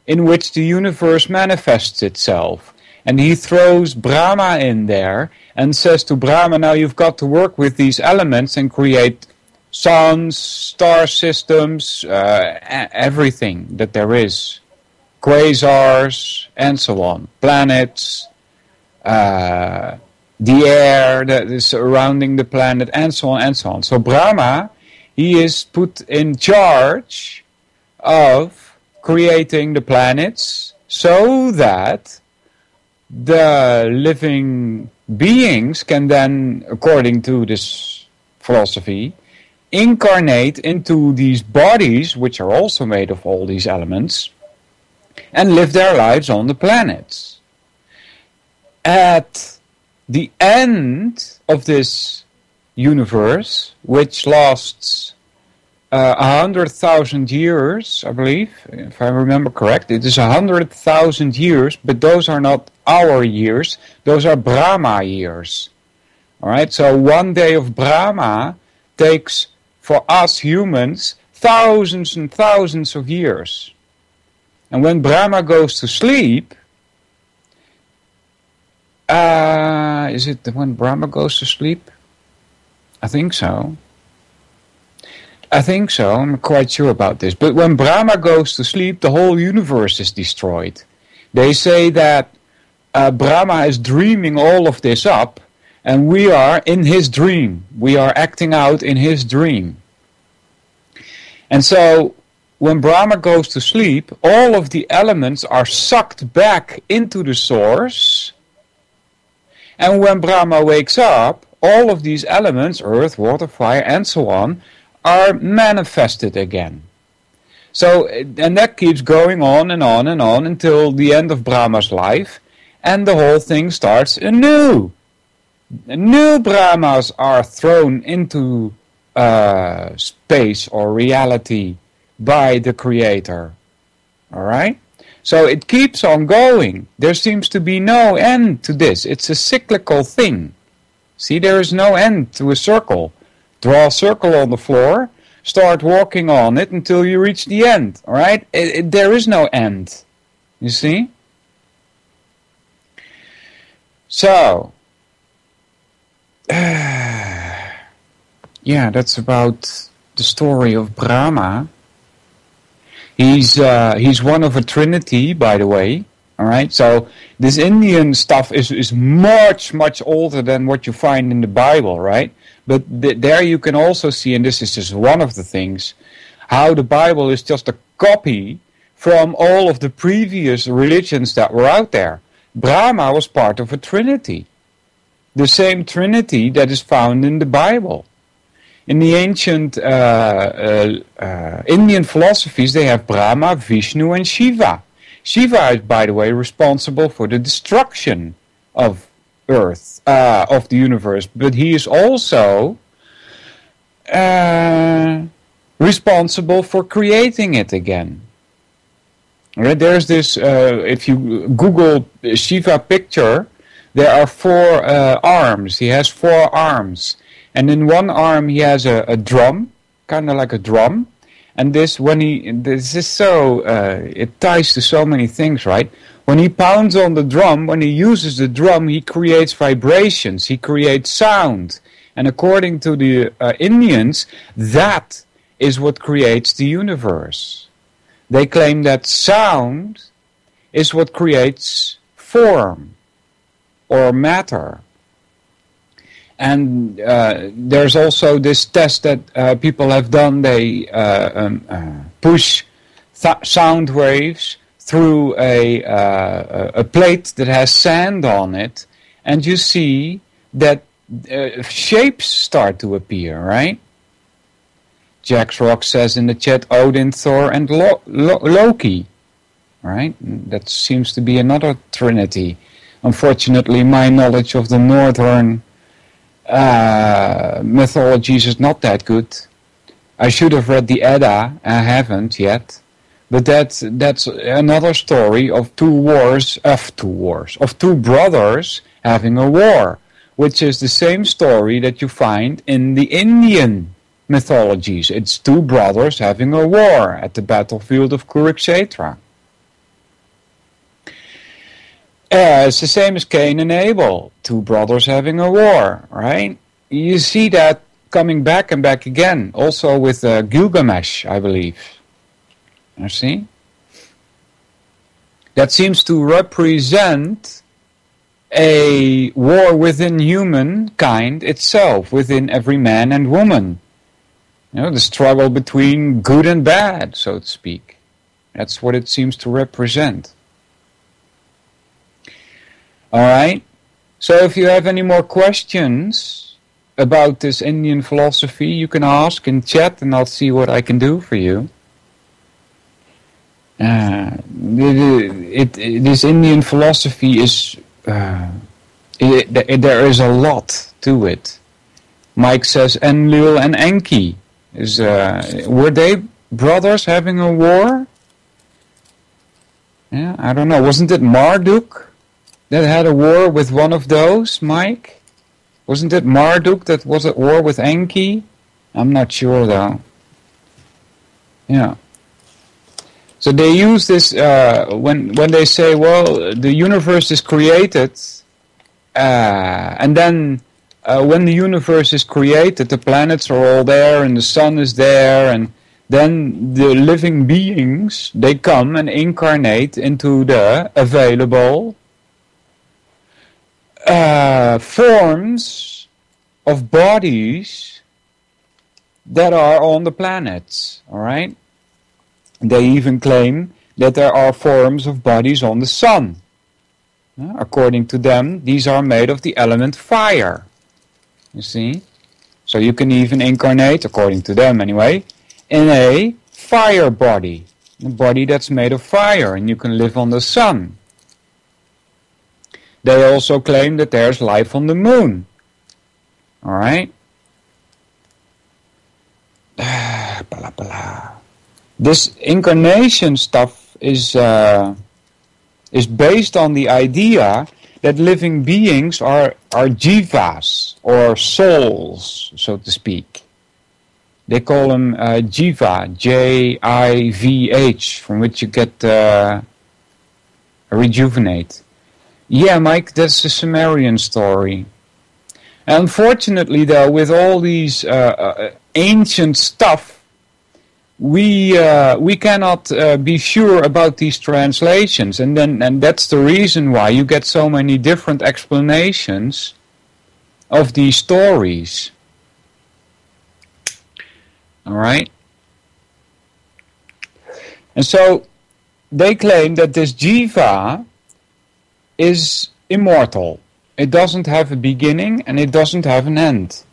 in which the universe manifests itself. And he throws Brahma in there and says to Brahma, now you've got to work with these elements and create suns, star systems, everything that there is. Quasars, and so on. Planets, the air that is surrounding the planet, and so on and so on. So Brahma, he is put in charge of creating the planets so that the living beings can then, according to this philosophy, incarnate into these bodies, which are also made of all these elements, and live their lives on the planets. At the end of this universe, which lasts 100,000 years, I believe, if I remember correct. It is 100,000 years, but those are not our years. Those are Brahma years. All right, so one day of Brahma takes, for us humans, thousands and thousands of years. And when Brahma goes to sleep, is it when Brahma goes to sleep? I think so. I'm quite sure about this. But when Brahma goes to sleep, the whole universe is destroyed. They say that Brahma is dreaming all of this up, and we are in his dream. We are acting out in his dream. And so, when Brahma goes to sleep, all of the elements are sucked back into the source. And when Brahma wakes up, all of these elements, earth, water, fire, and so on, are manifested again. So, and that keeps going on and on and on until the end of Brahma's life, and the whole thing starts anew. New Brahmas are thrown into space or reality by the Creator. Alright? So it keeps on going. There seems to be no end to this. It's a cyclical thing. See, there is no end to a circle. Draw a circle on the floor, start walking on it until you reach the end. Alright? There is no end. You see? So, yeah, that's about the story of Brahma. He's one of a trinity, by the way. All right, so this Indian stuff is much, much older than what you find in the Bible, right? But there you can also see, and this is just one of the things, how the Bible is just a copy from all of the previous religions that were out there. Brahma was part of a trinity, the same trinity that is found in the Bible. In the ancient Indian philosophies, they have Brahma, Vishnu, and Shiva. Shiva is, by the way, responsible for the destruction of Earth, of the universe, but he is also responsible for creating it again. Right? There's this, if you Google Shiva picture, there are 4 arms. He has 4 arms. And in one arm he has a drum, kind of like a drum. And this is so, it ties to so many things, right? When he pounds on the drum, when he uses the drum, he creates vibrations, he creates sound. And according to the Indians, that is what creates the universe. They claim that sound is what creates form or matter. And there's also this test that people have done. They push sound waves through a plate that has sand on it, and you see that shapes start to appear, right? Jax Rock says in the chat, Odin, Thor, and Loki, right? That seems to be another trinity. Unfortunately, my knowledge of the northern mythologies is not that good. I should have read the Edda. I haven't yet. But that's another story of two brothers having a war, which is the same story that you find in the Indian mythologies. It's 2 brothers having a war at the battlefield of Kurukshetra. It's the same as Cain and Abel, 2 brothers having a war, right? You see that coming back and back again, also with Gilgamesh, I believe. You see? That seems to represent a war within humankind itself, within every man and woman. You know, the struggle between good and bad, so to speak. That's what it seems to represent. Alright, so if you have any more questions about this Indian philosophy, you can ask in chat and I'll see what I can do for you. This Indian philosophy is, there is a lot to it. Mike says Enlil and Enki. Were they brothers having a war? Yeah, I don't know. Wasn't it Marduk that had a war with one of those, Mike? Wasn't it Marduk that was at war with Enki? I'm not sure though. Yeah. So they use this when they say, well, the universe is created, and then when the universe is created, the planets are all there and the sun is there, and then the living beings, they come and incarnate into the available forms of bodies that are on the planets, all right? They even claim that there are forms of bodies on the sun. According to them, these are made of the element fire. You see? So you can even incarnate, according to them anyway, in a fire body. A body that's made of fire, and you can live on the sun. They also claim that there's life on the moon. Alright? This incarnation stuff is based on the idea that living beings are jivas, or souls, so to speak. They call them jiva, J-I-V-H, from which you get rejuvenate. Yeah, Mike, that's the Sumerian story. Unfortunately, though, with all these ancient stuff, we cannot be sure about these translations, and that's the reason why you get so many different explanations of these stories. All right, and so they claim that this jiva is immortal. It doesn't have a beginning and it doesn't have an end.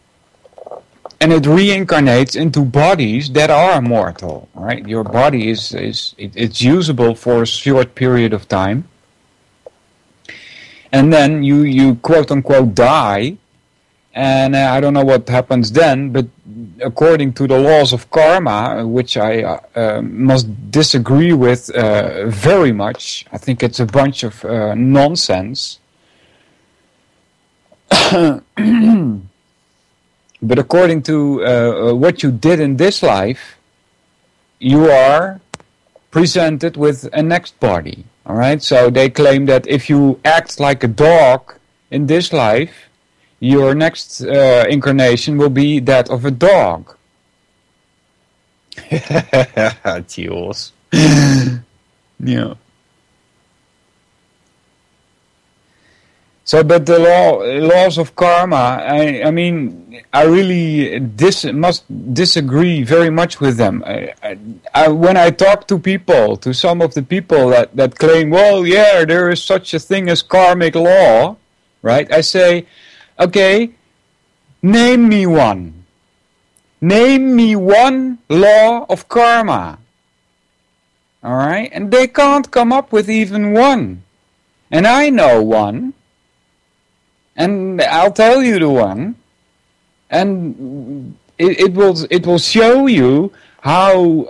And it reincarnates into bodies that are mortal. Right? Your body it's usable for a short period of time. And then you quote unquote die. And I don't know what happens then, but according to the laws of karma, which I must disagree with very much, I think it's a bunch of nonsense. But according to what you did in this life, you are presented with a next body. All right, so they claim that if you act like a dog in this life, your next incarnation will be that of a dog. Jules. Yeah. So, but the laws of karma, I mean, I really must disagree very much with them. When I talk to people, to some of the people that claim, well, yeah, there is such a thing as karmic law, right? I say, okay, name me one. Name me one law of karma. All right? And they can't come up with even one. And I know one. And I'll tell you the one. And it will show you how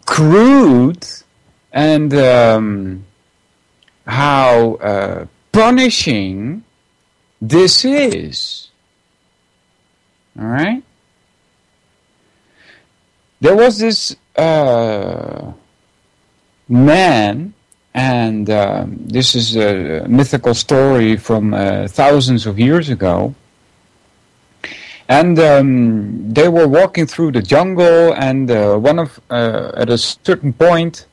crude and how punishing this is. All right? There was this man, and this is a mythical story from thousands of years ago. And they were walking through the jungle, and at a certain point,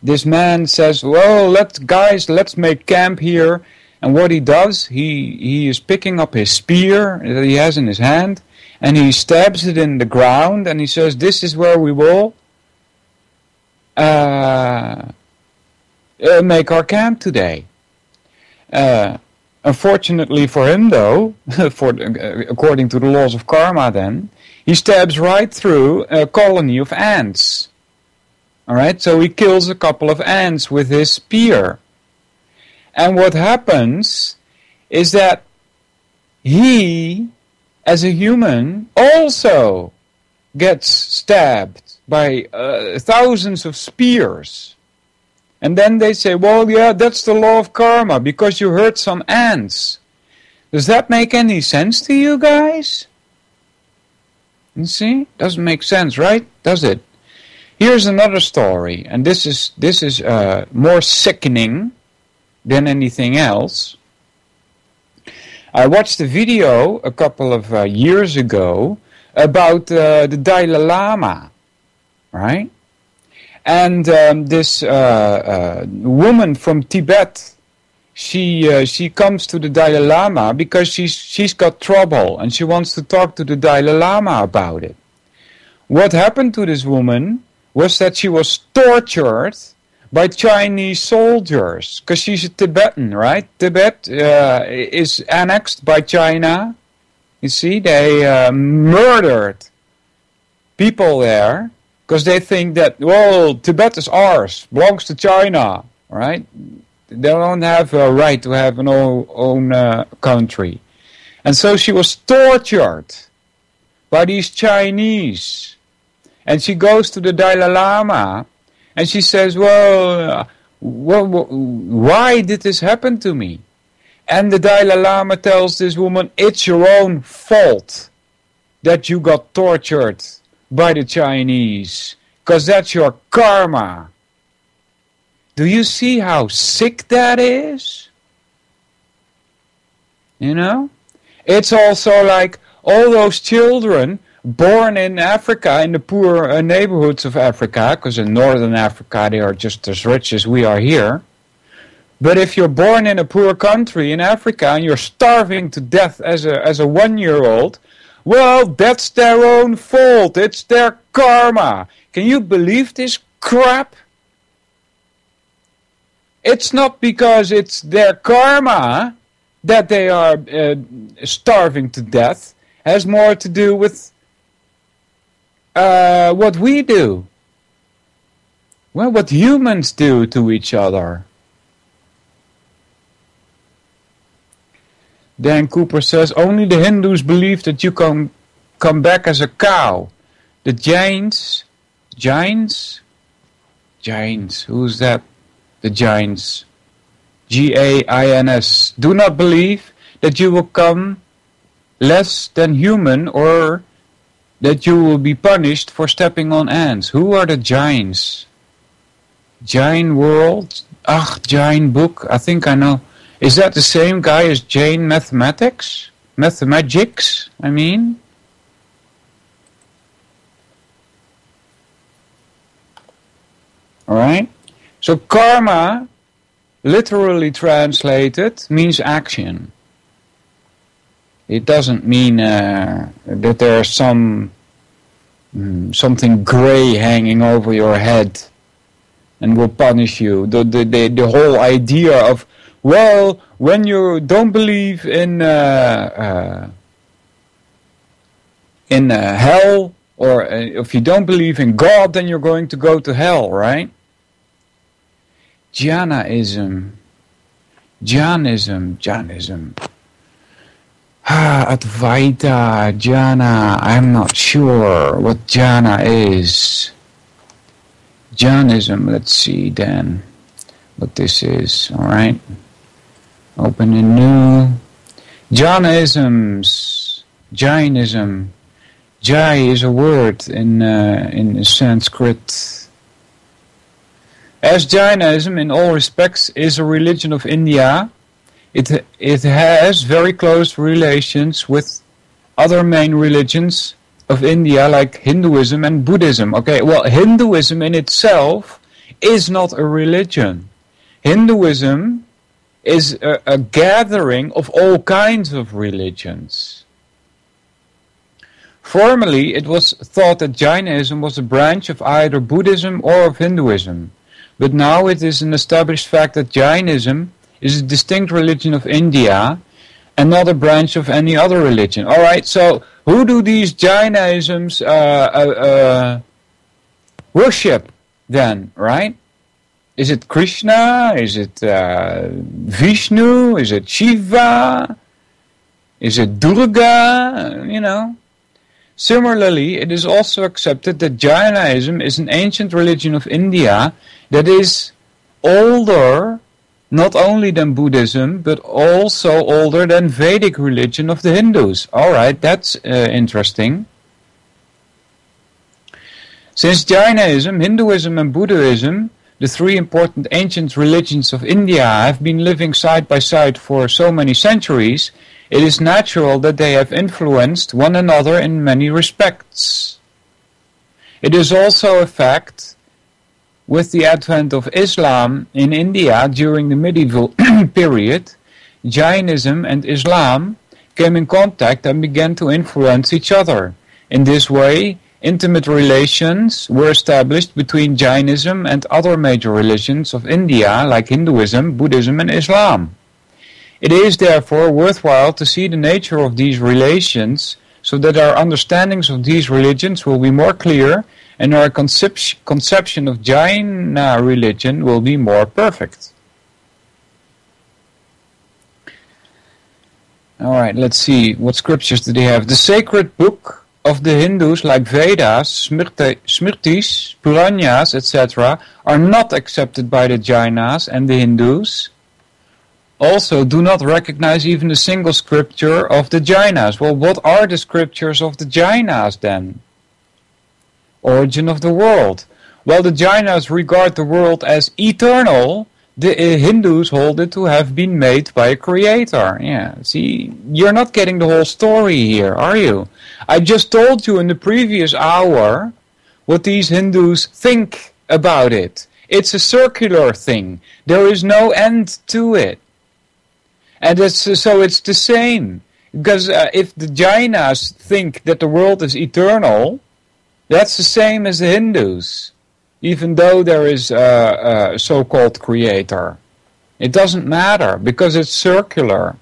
this man says, well, let's make camp here. And what he does, he is picking up his spear that he has in his hand, and he stabs it in the ground, and he says, this is where we will make our camp today. Unfortunately for him, though, according to the laws of karma then, he stabs right through a colony of ants. All right, so he kills a couple of ants with his spear. And what happens is that he, as a human, also gets stabbed by thousands of spears. And then they say, well, yeah, that's the law of karma, because you hurt some ants. Does that make any sense to you guys? You see? Doesn't make sense, right? Does it? Here's another story, and this is more sickening than anything else. I watched a video a couple of years ago about the Dalai Lama, right? And this woman from Tibet, she comes to the Dalai Lama because she's got trouble and she wants to talk to the Dalai Lama about it. What happened to this woman was that she was tortured by Chinese soldiers, because she's a Tibetan, right? Tibet is annexed by China. You see, they murdered people there, because they think that, well, Tibet is ours, belongs to China, right? They don't have a right to have an own country. And so she was tortured by these Chinese. And she goes to the Dalai Lama, and she says, well, why did this happen to me? And the Dalai Lama tells this woman, it's your own fault that you got tortured by the Chinese, because that's your karma. Do you see how sick that is? You know? It's also like all those children born in Africa, in the poor neighborhoods of Africa, because in northern Africa they are just as rich as we are here. But if you're born in a poor country in Africa and you're starving to death as a 1-year-old, well, that's their own fault. It's their karma. Can you believe this crap? It's not because it's their karma that they are starving to death. It has more to do with what we do. Well, what humans do to each other. Dan Cooper says, only the Hindus believe that you can come back as a cow. The Jains, who's that? The Jains, G-A-I-N-S, do not believe that you will come less than human or that you will be punished for stepping on ants. Who are the Jains? Jain world? Jain book? I think I know. Is that the same guy as Jain mathematics? Mathemagics, I mean? Alright? So karma, literally translated, means action. It doesn't mean that there's something gray hanging over your head and will punish you. The whole idea of, well, when you don't believe in hell, or if you don't believe in God, then you're going to go to hell, right? Jainism. Advaita, Jhana, I'm not sure what Jhana is. Jainism, let's see then what this is, alright? Open a new. Jainism. Jai is a word in Sanskrit. As Jainism in all respects is a religion of India, it has very close relations with other main religions of India like Hinduism and Buddhism. Okay, well, Hinduism in itself is not a religion. Hinduism is a gathering of all kinds of religions. Formerly, it was thought that Jainism was a branch of either Buddhism or of Hinduism. But now it is an established fact that Jainism is a distinct religion of India and not a branch of any other religion. Alright, so who do these Jainisms worship then, right? Is it Krishna? Is it Vishnu? Is it Shiva? Is it Durga? You know. Similarly, it is also accepted that Jainism is an ancient religion of India that is older, not only than Buddhism, but also older than Vedic religion of the Hindus. Alright, that's interesting. Since Jainism, Hinduism and Buddhism, the three important ancient religions of India, have been living side by side for so many centuries, it is natural that they have influenced one another in many respects. It is also a fact, with the advent of Islam in India during the medieval period, Jainism and Islam came in contact and began to influence each other. In this way, intimate relations were established between Jainism and other major religions of India like Hinduism, Buddhism and Islam. It is therefore worthwhile to see the nature of these relations so that our understandings of these religions will be more clear and our conception of Jaina religion will be more perfect. Alright, let's see. What scriptures do they have? The sacred book of the Hindus, like Vedas, Smritis, Puranyas, etc., are not accepted by the Jainas and the Hindus. Also, do not recognize even a single scripture of the Jainas. Well, what are the scriptures of the Jainas then? Origin of the world. Well, the Jainas regard the world as eternal, the Hindus hold it to have been made by a creator. Yeah, see, you're not getting the whole story here, are you? I just told you in the previous hour what these Hindus think about it. It's a circular thing. There is no end to it. And so it's the same. Because if the Jainas think that the world is eternal, that's the same as the Hindus. Even though there is a so-called creator. It doesn't matter, because it's circular.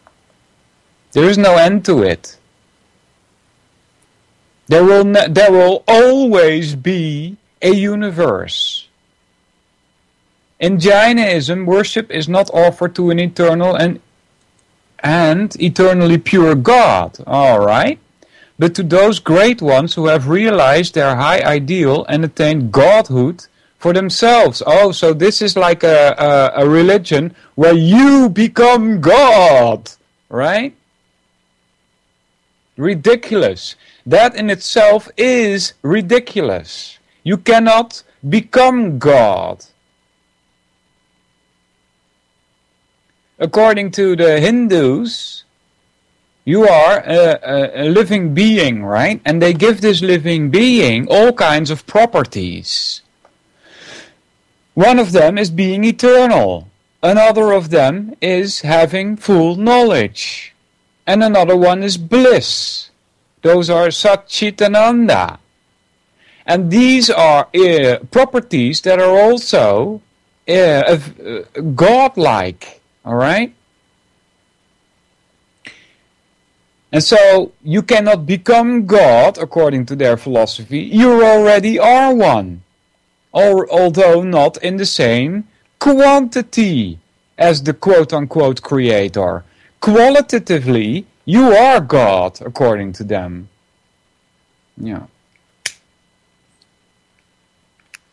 There is no end to it. There will always be a universe. In Jainism, worship is not offered to an eternal and eternally pure God, all right? But to those great ones who have realized their high ideal and attained godhood for themselves. Oh, so this is like a religion where you become God, right? Ridiculous. That in itself is ridiculous. You cannot become God. According to the Hindus, you are a living being, right? And they give this living being all kinds of properties. One of them is being eternal. Another of them is having full knowledge. And another one is bliss. Those are Satchitananda. And these are properties that are also godlike. All right? And so you cannot become God, according to their philosophy. You already are one. Although not in the same quantity as the quote-unquote creator. Qualitatively, you are God, according to them. Yeah.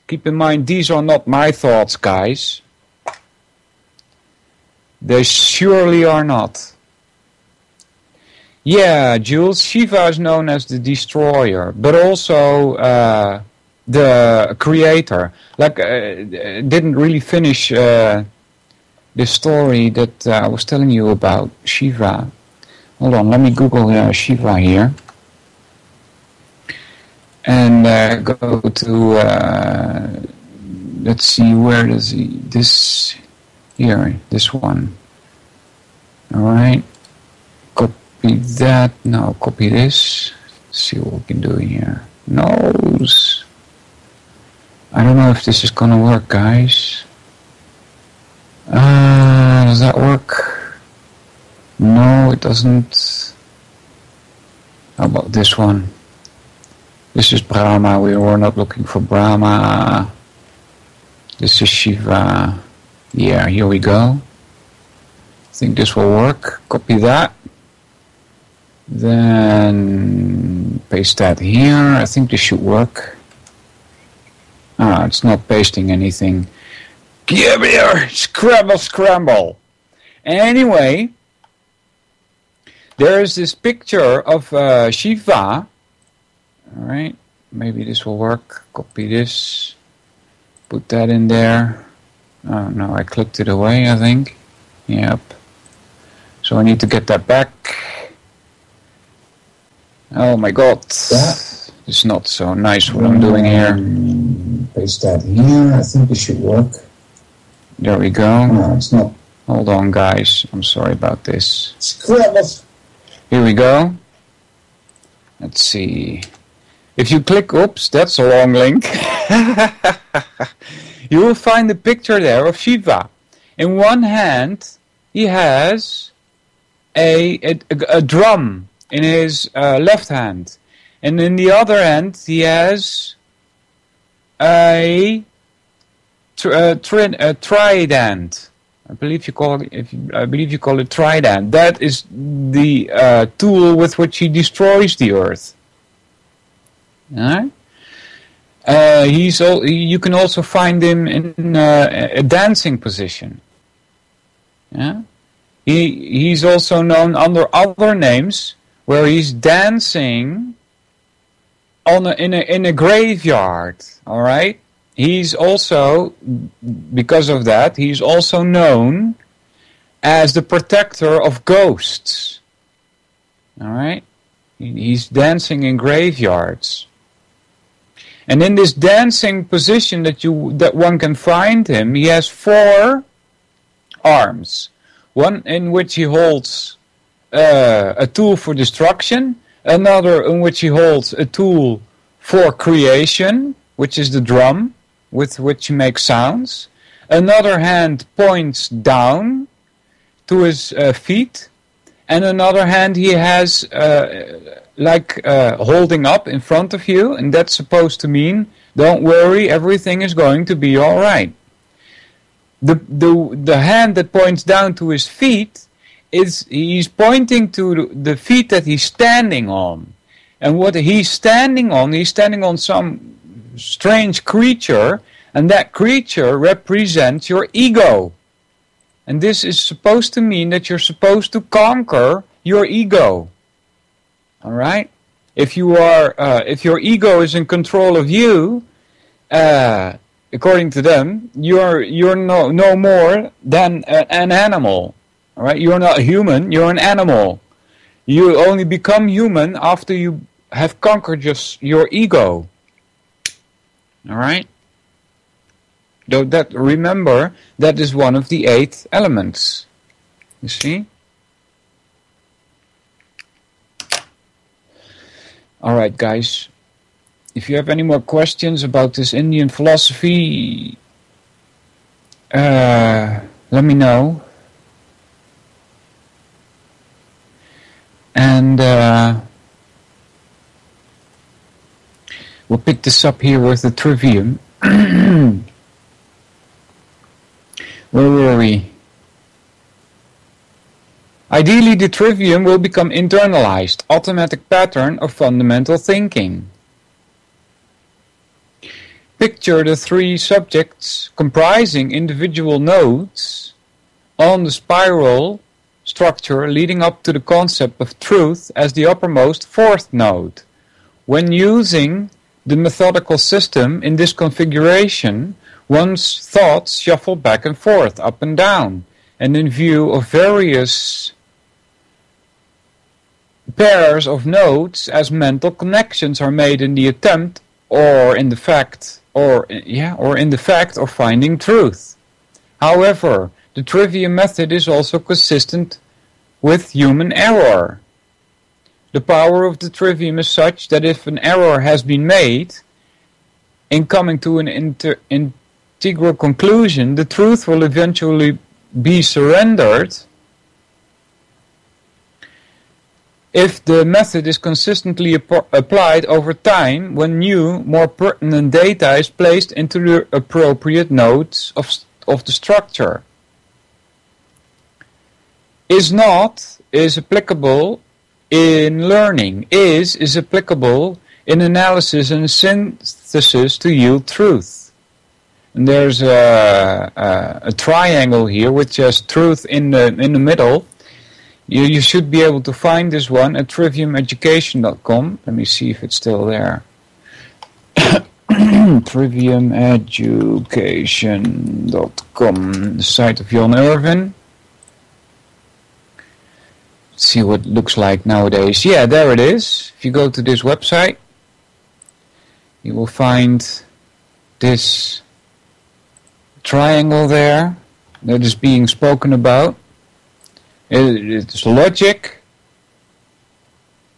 Keep in mind, these are not my thoughts, guys. They surely are not. Yeah, Jules, Shiva is known as the destroyer, but also the creator. Like, didn't really finish the story that I was telling you about Shiva. Hold on, let me Google Shiva here. And go to, let's see, where does he, here, this one. Alright. Copy that. No, copy this. Let's see what we can do here. Nose. I don't know if this is gonna work, guys. Does that work? No, it doesn't. How about this one? This is Brahma. We were not looking for Brahma. This is Shiva. Yeah, here we go. I think this will work. Copy that. Then paste that here. I think this should work. Ah, it's not pasting anything. Give here! Scramble! Anyway, there is this picture of Shiva. Alright, maybe this will work. Copy this. Put that in there. Oh no, I clicked it away, I think. Yep. So I need to get that back. Oh my god. It's not so nice what I'm doing here. Paste that here. I think this should work. There we go. No, it's not. Hold on, guys. I'm sorry about this. Here we go. Let's see. If you click, oops, that's a long link. You will find the picture there of Shiva. In one hand, he has a drum in his left hand. And in the other hand, he has a trident. I believe you call it trident. That is the tool with which he destroys the earth. Alright? You can also find him in a dancing position. Yeah? He's also known under other names where he's dancing in a graveyard. All right, he's also, because of that, he's also known as the protector of ghosts. All right? He's dancing in graveyards. And in this dancing position that one can find him, he has 4 arms. One in which he holds a tool for destruction, another in which he holds a tool for creation, which is the drum with which he makes sounds. Another hand points down to his feet, and another hand he has holding up in front of you, and that's supposed to mean, don't worry, everything is going to be all right. The hand that points down to his feet he's pointing to the feet that he's standing on. And what he's standing on some strange creature, and that creature represents your ego. And this is supposed to mean that you're supposed to conquer your ego. All right? If your ego is in control of you, according to them, you're no more than an animal. All right? You're not human. You're an animal. You only become human after you have conquered your ego. All right? Remember, that is one of the 8 elements. You see? All right, guys. If you have any more questions about this Indian philosophy, let me know. And we'll pick this up here with the trivium. Where were we? Ideally, the trivium will become internalized, automatic pattern of fundamental thinking. Picture the 3 subjects comprising individual nodes on the spiral structure leading up to the concept of truth as the uppermost 4th node. When using the methodical system in this configuration, one's thoughts shuffle back and forth, up and down, and in view of various pairs of nodes as mental connections are made in the attempt or in the fact of finding truth. However, the trivium method is also consistent with human error. The power of the trivium is such that if an error has been made in coming to an integral conclusion, the truth will eventually be surrendered if the method is consistently applied over time when new, more pertinent data is placed into the appropriate nodes of the structure. Is applicable in learning. Is applicable in analysis and synthesis to yield truth. And there's a triangle here which has truth in the middle. You should be able to find this one at triviumeducation.com. Let me see if it's still there. triviumeducation.com, the site of John Irvin. Let's see what it looks like nowadays. Yeah, there it is. If you go to this website, you will find this triangle there that is being spoken about. It's logic,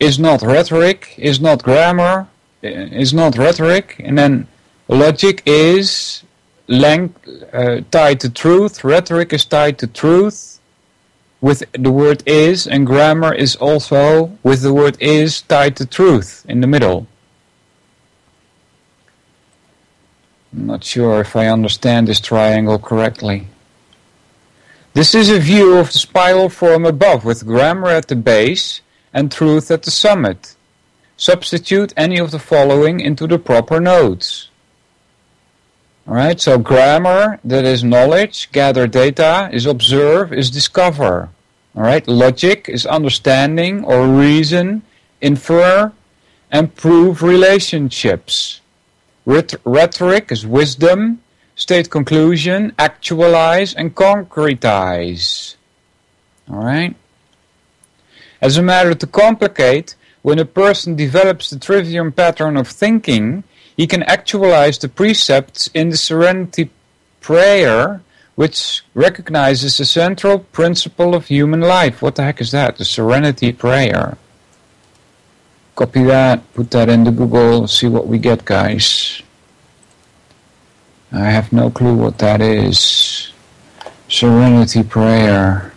is not rhetoric, is not grammar, is not rhetoric, and then logic is tied to truth, rhetoric is tied to truth with the word is, and grammar is also with the word is tied to truth in the middle. I'm not sure if I understand this triangle correctly. This is a view of the spiral form above, with grammar at the base and truth at the summit. Substitute any of the following into the proper nodes. Alright, so grammar, that is knowledge, gather data, is observe, is discover. Alright, logic is understanding or reason, infer, and prove relationships. Rhetoric is wisdom. State conclusion, actualize and concretize. Alright? As a matter to complicate, when a person develops the trivium pattern of thinking, he can actualize the precepts in the Serenity Prayer, which recognizes the central principle of human life. What the heck is that? The Serenity Prayer. Copy that, put that into Google, see what we get, guys. I have no clue what that is. Serenity Prayer.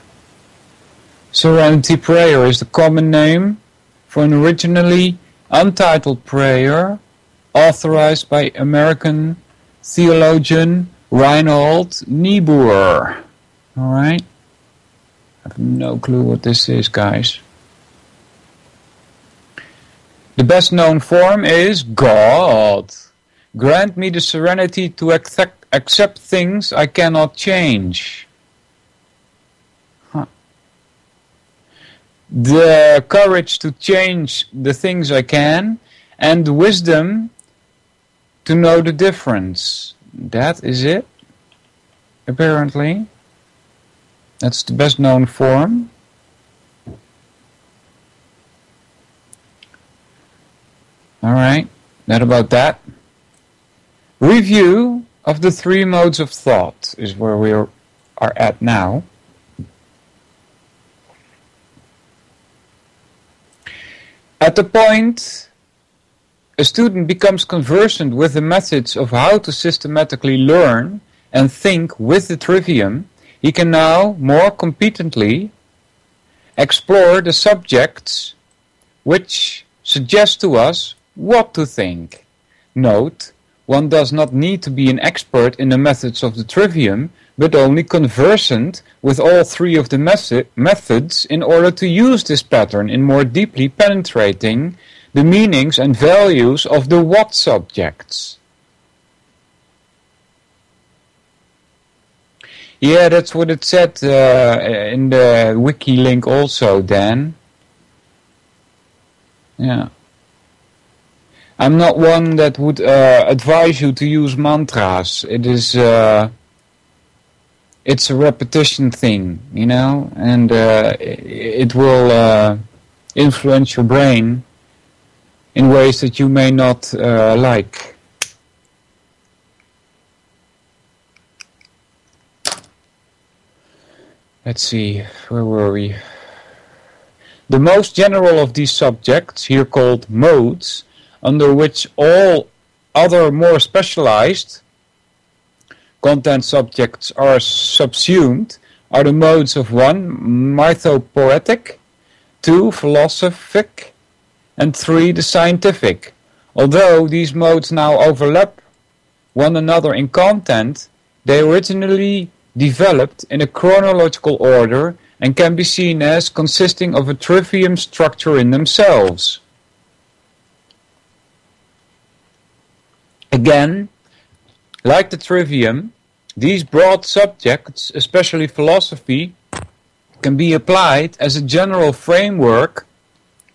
Serenity Prayer is the common name for an originally untitled prayer authorized by American theologian Reinhold Niebuhr. Alright? I have no clue what this is, guys. The best known form is God. Grant me the serenity to accept things I cannot change. The courage to change the things I can, and the wisdom to know the difference. That is it, apparently. That's the best known form. Alright, that about that. Review of the 3 modes of thought is where we are at now. At the point a student becomes conversant with the methods of how to systematically learn and think with the trivium, he can now more competently explore the subjects which suggest to us what to think. Note, one does not need to be an expert in the methods of the trivium, but only conversant with all 3 of the methods in order to use this pattern in more deeply penetrating the meanings and values of the what subjects. Yeah, that's what it said in the wiki link also, Dan. Yeah. I'm not one that would advise you to use mantras. It is, it's a repetition thing, you know, and it will influence your brain in ways that you may not like. Let's see, where were we? The most general of these subjects, here called modes, under which all other more specialized content subjects are subsumed, are the modes of 1, mythopoetic, 2, philosophic, and 3, the scientific. Although these modes now overlap one another in content, they originally developed in a chronological order and can be seen as consisting of a trivium structure in themselves. Again, like the trivium, these broad subjects, especially philosophy, can be applied as a general framework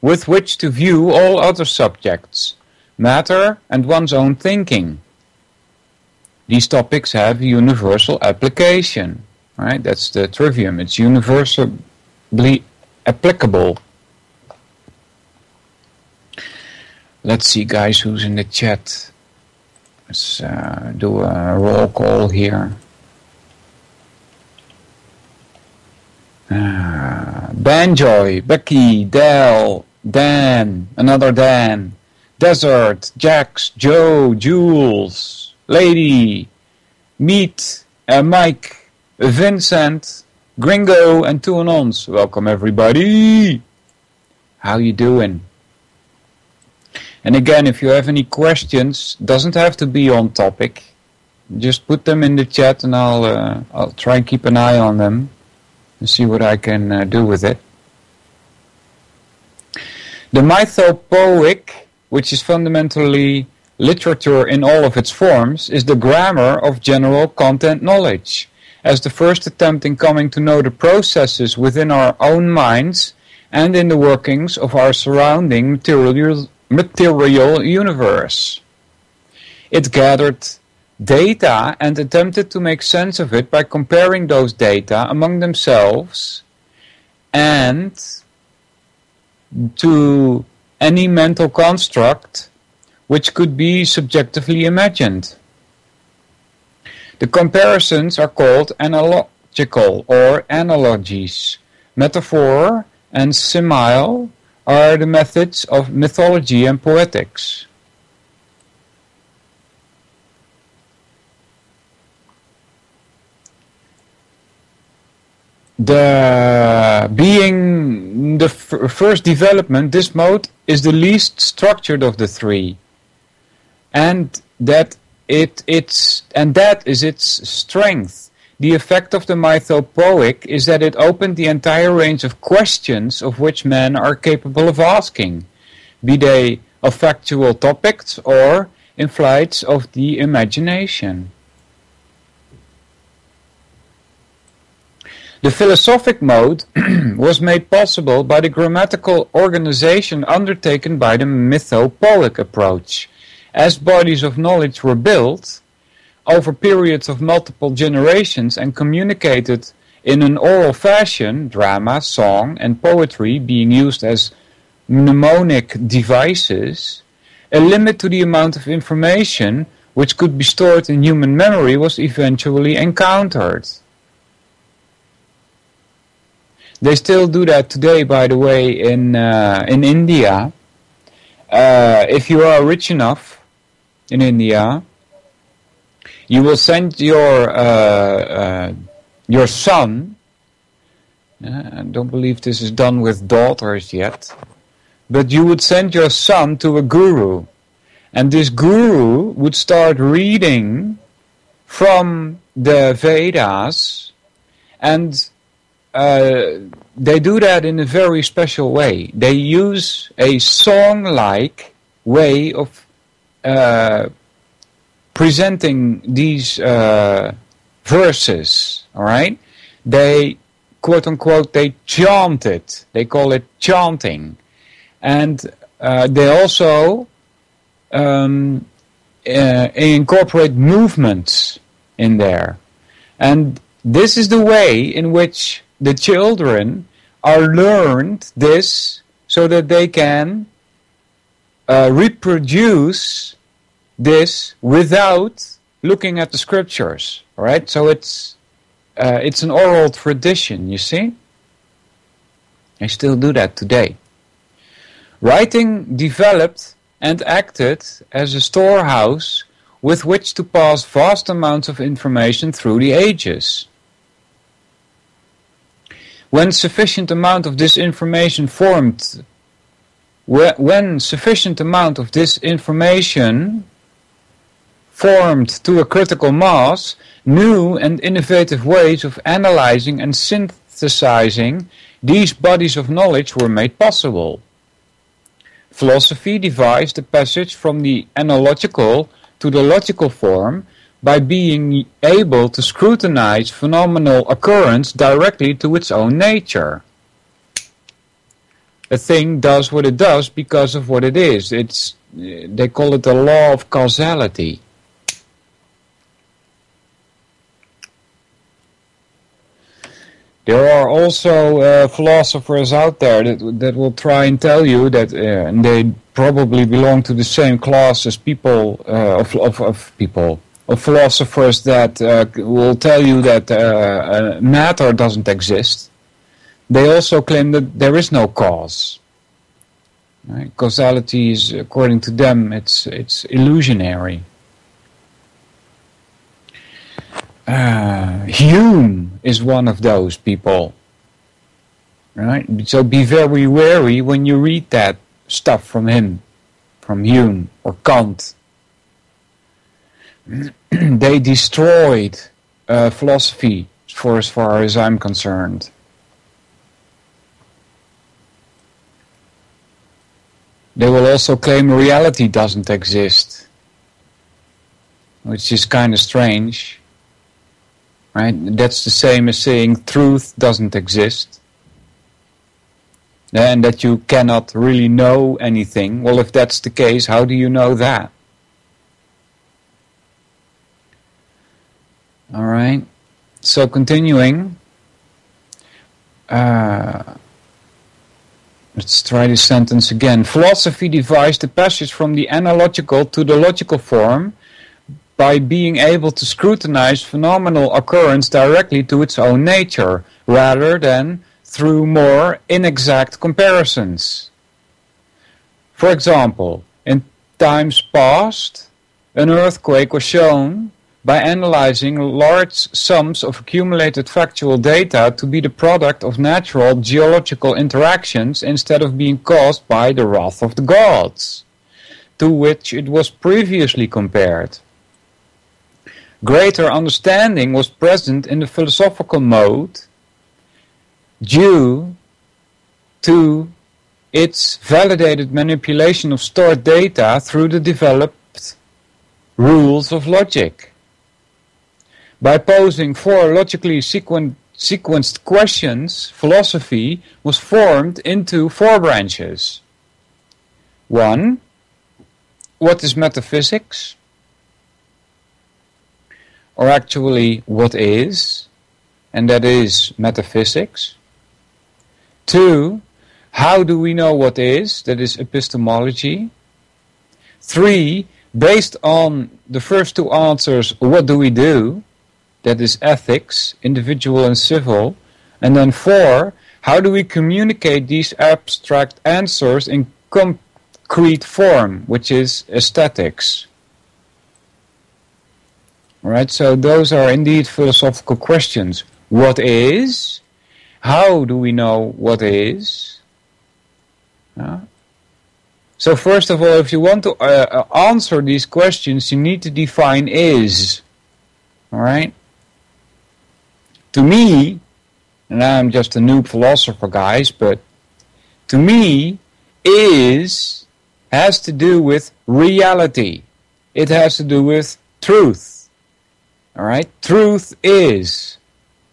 with which to view all other subjects, matter and one's own thinking. These topics have universal application, right? That's the trivium. It's universally applicable. Let's see, guys, who's in the chat. Let's do a roll call here. Banjoy, Becky, Del, Dan, another Dan, Desert, Jax, Joe, Jules, Lady, Meet, Mike, Vincent, Gringo, and Two Anons. Welcome, everybody. How you doing? And again, if you have any questions, doesn't have to be on topic. Just put them in the chat, and I'll try and keep an eye on them and see what I can do with it. The mythopoeic, which is fundamentally literature in all of its forms, is the grammar of general content knowledge. As the first attempt in coming to know the processes within our own minds and in the workings of our surrounding material universe. It gathered data and attempted to make sense of it by comparing those data among themselves and to any mental construct which could be subjectively imagined. The comparisons are called analogical or analogies. Metaphor and simile are the methods of mythology and poetics. Being the first development, this mode is the least structured of the three, and that is its strength. The effect of the mythopoeic is that it opened the entire range of questions of which men are capable of asking, be they of factual topics or in flights of the imagination. The philosophic mode was made possible by the grammatical organization undertaken by the mythopoeic approach. As bodies of knowledge were built over periods of multiple generations and communicated in an oral fashion, drama, song, and poetry being used as mnemonic devices, a limit to the amount of information which could be stored in human memory was eventually encountered. They still do that today, by the way, in India. If you are rich enough in India, you will send your son. I don't believe this is done with daughters yet, but you would send your son to a guru, and this guru would start reading from the Vedas, and they do that in a very special way. They use a song-like way of presenting these verses, all right? They, quote-unquote, they chant it. They call it chanting. And they also incorporate movements in there. And this is the way in which the children are learned this so that they can reproduce this without looking at the scriptures. All right, so it's an oral tradition. You see, I still do that today. Writing developed and acted as a storehouse with which to pass vast amounts of information through the ages. When sufficient amount of this information formed to a critical mass, new and innovative ways of analyzing and synthesizing these bodies of knowledge were made possible. Philosophy devised the passage from the analogical to the logical form by being able to scrutinize phenomenal occurrence directly to its own nature. A thing does what it does because of what it is. They call it the law of causality. There are also philosophers out there that will try and tell you that, and they probably belong to the same class as people of philosophers that will tell you that matter doesn't exist. They also claim that there is no cause. Right? Causality is, according to them, it's illusionary. Hume is one of those people. Right? So be very wary when you read that stuff from him, from Hume or Kant. They destroyed philosophy, for as far as I'm concerned. They will also claim reality doesn't exist, which is kind of strange. Right? That's the same as saying truth doesn't exist. And that you cannot really know anything. Well, if that's the case, how do you know that? right. So continuing. Let's try this sentence again. Philosophy devised the passage from the analogical to the logical form by being able to scrutinize phenomenal occurrence directly to its own nature, rather than through more inexact comparisons. For example, in times past, an earthquake was shown by analyzing large sums of accumulated factual data to be the product of natural geological interactions instead of being caused by the wrath of the gods, to which it was previously compared. Greater understanding was present in the philosophical mode due to its validated manipulation of stored data through the developed rules of logic. By posing 4 logically sequenced questions, philosophy was formed into 4 branches. 1. What is metaphysics? Or actually, what is? And that is metaphysics. 2. How do we know what is? That is epistemology. 3. Based on the first 2 answers, what do we do? That is ethics, individual and civil. And then 4, how do we communicate these abstract answers in concrete form, which is aesthetics. Right, so those are indeed philosophical questions. What is? How do we know what is? So first of all, if you want to answer these questions, you need to define is. Alright? To me, and I'm just a noob philosopher, guys, but to me, is has to do with reality. It has to do with truth. Alright? Truth is.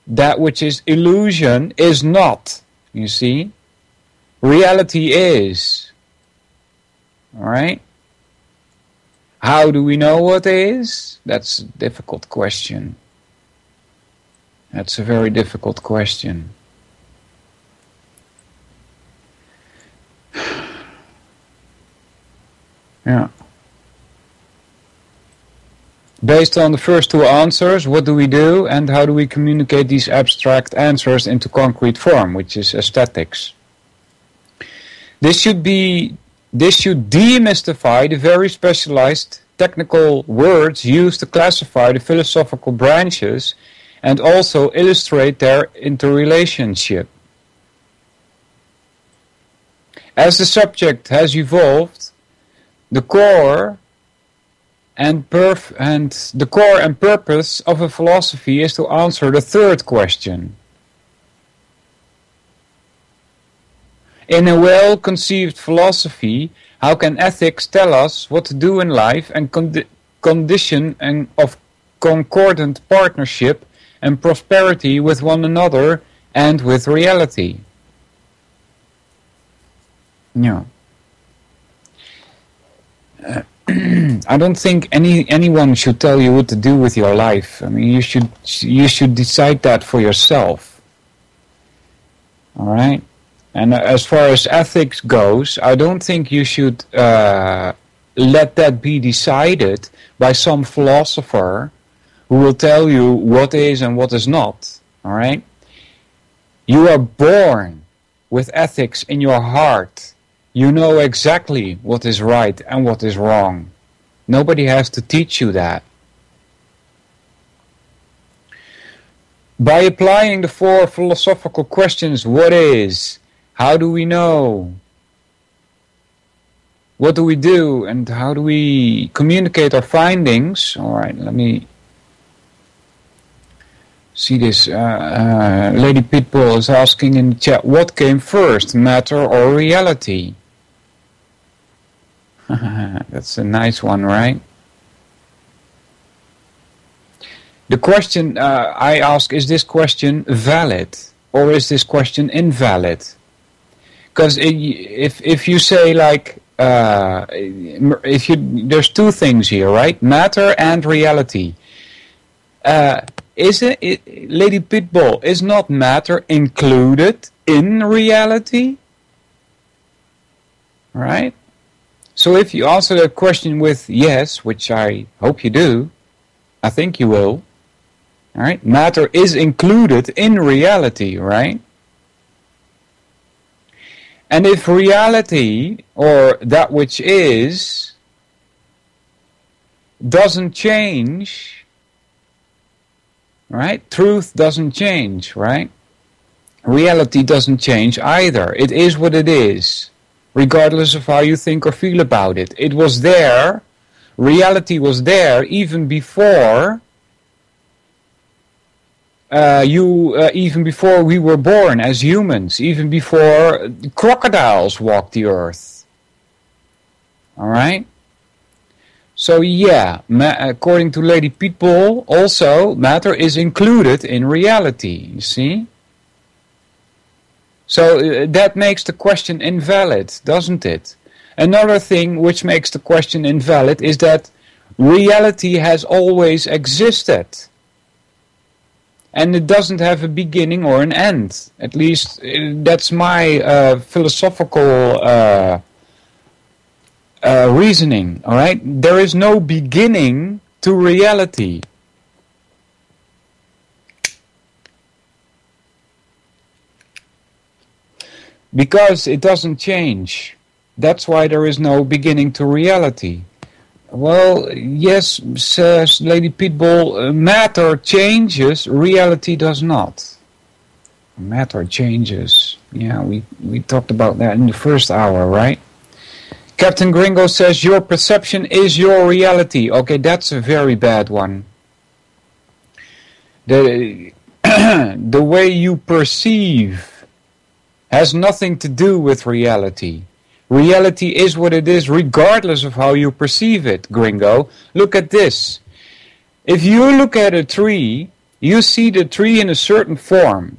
That which is illusion is not. You see? Reality is. Alright? How do we know what is? That's a difficult question. That's a very difficult question. Yeah. Based on the first 2 answers, what do we do and how do we communicate these abstract answers into concrete form, which is aesthetics? This should demystify the very specialized technical words used to classify the philosophical branches and also illustrate their interrelationship. As the subject has evolved, the core and purpose of a philosophy is to answer the 3rd question. In a well-conceived philosophy, how can ethics tell us what to do in life and condition of concordant partnership and prosperity with one another and with reality? No. I don't think anyone should tell you what to do with your life. I mean, you should decide that for yourself. All right? And as far as ethics goes, I don't think you should let that be decided by some philosopher who will tell you what is and what is not. All right? You are born with ethics in your heart. You know exactly what is right and what is wrong. Nobody has to teach you that. By applying the 4 philosophical questions, what is? How do we know? What do we do? And how do we communicate our findings? Alright, let me see this. Lady Pitbull is asking in the chat, what came first, matter or reality? That's a nice one, right? The question I ask, is this question valid or is this question invalid? Because if you say like, there's 2 things here, right? Matter and reality. Lady Pitbull, is not matter included in reality? Right? So if you answer that question with yes, which I hope you do, I think you will, all right? Matter is included in reality, right? And if reality, or that which is, doesn't change, right? Truth doesn't change, right? Reality doesn't change either. It is what it is, regardless of how you think or feel about it. It was there, reality was there even before even before we were born as humans, even before crocodiles walked the earth. All right? So yeah, according to Lady Pitbull, also matter is included in reality, you see? So that makes the question invalid, doesn't it? Another thing which makes the question invalid is that reality has always existed. And it doesn't have a beginning or an end. At least that's my philosophical reasoning, all right? There is no beginning to reality. Because it doesn't change. That's why there is no beginning to reality. Well, yes, says Lady Pitbull, matter changes, reality does not. Matter changes. Yeah, we talked about that in the first hour, right? Captain Gringo says, your perception is your reality. Okay, that's a very bad one. The way you perceive has nothing to do with reality. Reality is what it is regardless of how you perceive it, Gringo. Look at this. If you look at a tree, you see the tree in a certain form.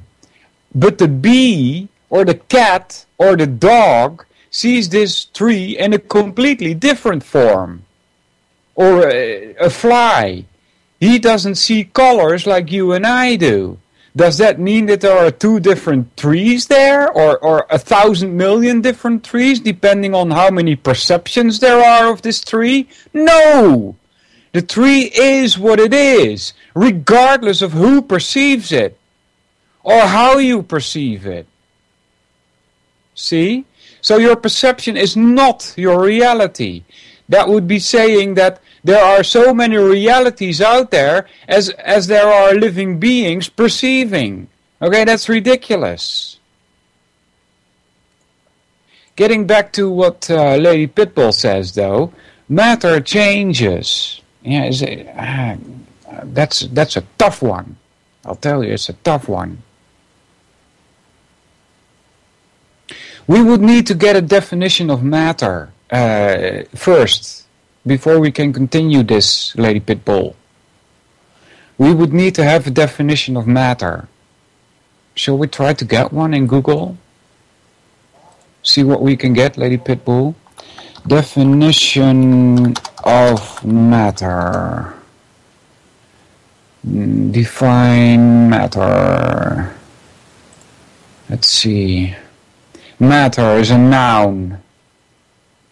But the bee or the cat or the dog sees this tree in a completely different form. Or a fly. He doesn't see colors like you and I do. Does that mean that there are two different trees there? Or 1,000 million different trees, depending on how many perceptions there are of this tree? No! The tree is what it is, regardless of who perceives it, or how you perceive it. See? So your perception is not your reality. That would be saying that there are so many realities out there as there are living beings perceiving. Okay, that's ridiculous. Getting back to what Lady Pitbull says, though, matter changes. Yeah, that's a tough one. I'll tell you, it's a tough one. We would need to get a definition of matter first. Before we can continue this, Lady Pitbull. We would need to have a definition of matter. Shall we try to get one in Google? See what we can get, Lady Pitbull. Definition of matter. Define matter. Let's see. Matter is a noun.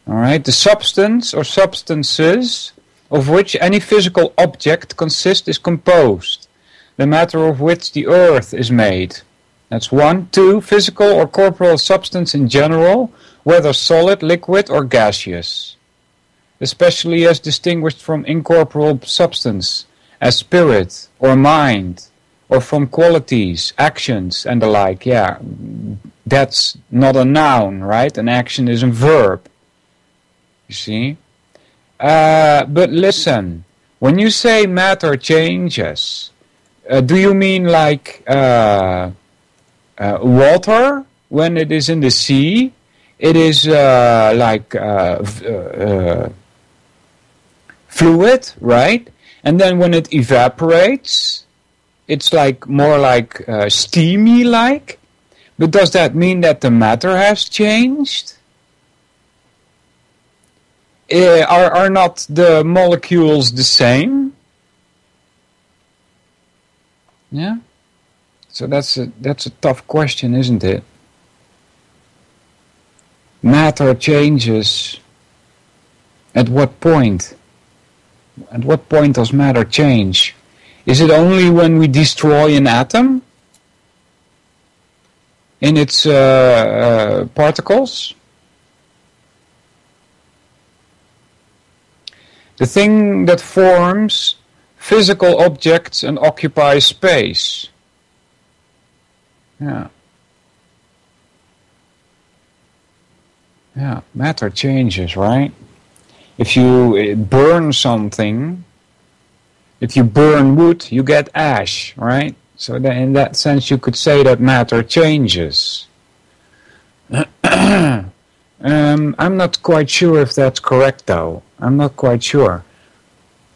Alright, the substance or substances of which any physical object consists is composed, the matter of which the earth is made. That's 1. 2. Physical or corporeal substance in general, whether solid, liquid, or gaseous, especially as distinguished from incorporeal substance, as spirit or mind, or from qualities, actions, and the like. Yeah, that's not a noun, right? An action is a verb. You see? But listen, when you say matter changes, do you mean like water when it is in the sea? It is like fluid, right? And then when it evaporates, it's like more like steamy like. But does that mean that the matter has changed? Are not the molecules the same? Yeah? So that's a tough question, isn't it? Matter changes. At what point? At what point does matter change? Is it only when we destroy an atom in its particles? The thing that forms physical objects and occupies space. Yeah. Yeah, matter changes, right? If you burn something, if you burn wood, you get ash, right? So that in that sense you could say that matter changes. I'm not quite sure if that's correct though. I'm not quite sure.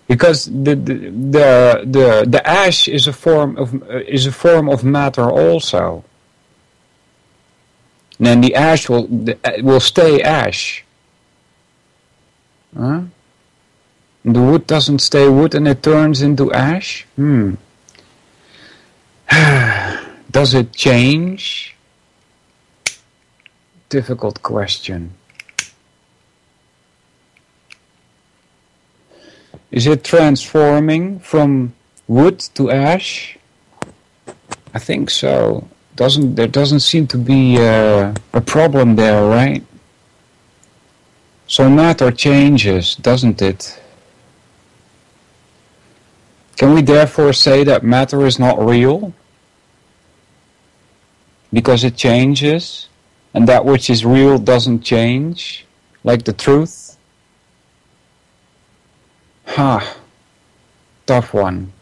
Because the ash is a form of matter also. And then the ash will stay ash. Huh? The wood doesn't stay wood and it turns into ash? Does it change? Difficult question. Is it transforming from wood to ash? I think so. There doesn't seem to be a problem there, right? So matter changes, doesn't it? Can we therefore say that matter is not real? Because it changes, and that which is real doesn't change, like the truth? Tough one.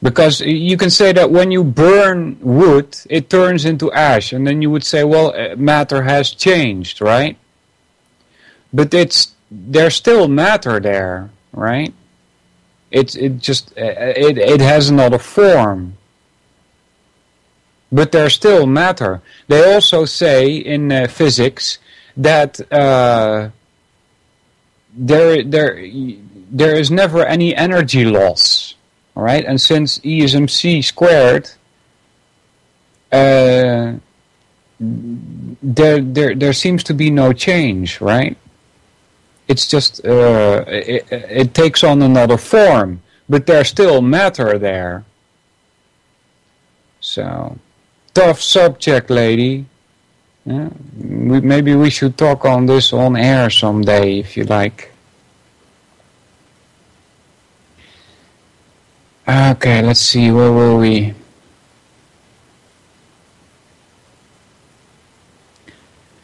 Because you can say that when you burn wood, it turns into ash, and then you would say, well, matter has changed, right? But there's still matter there, right? It has another form. But there's still matter. They also say in physics that there is never any energy loss. All right, and since E is mc squared, there seems to be no change, right? It's just it takes on another form, but there's still matter there. So, tough subject, lady. Yeah, maybe we should talk on this on air someday, if you like. Okay, let's see, where were we?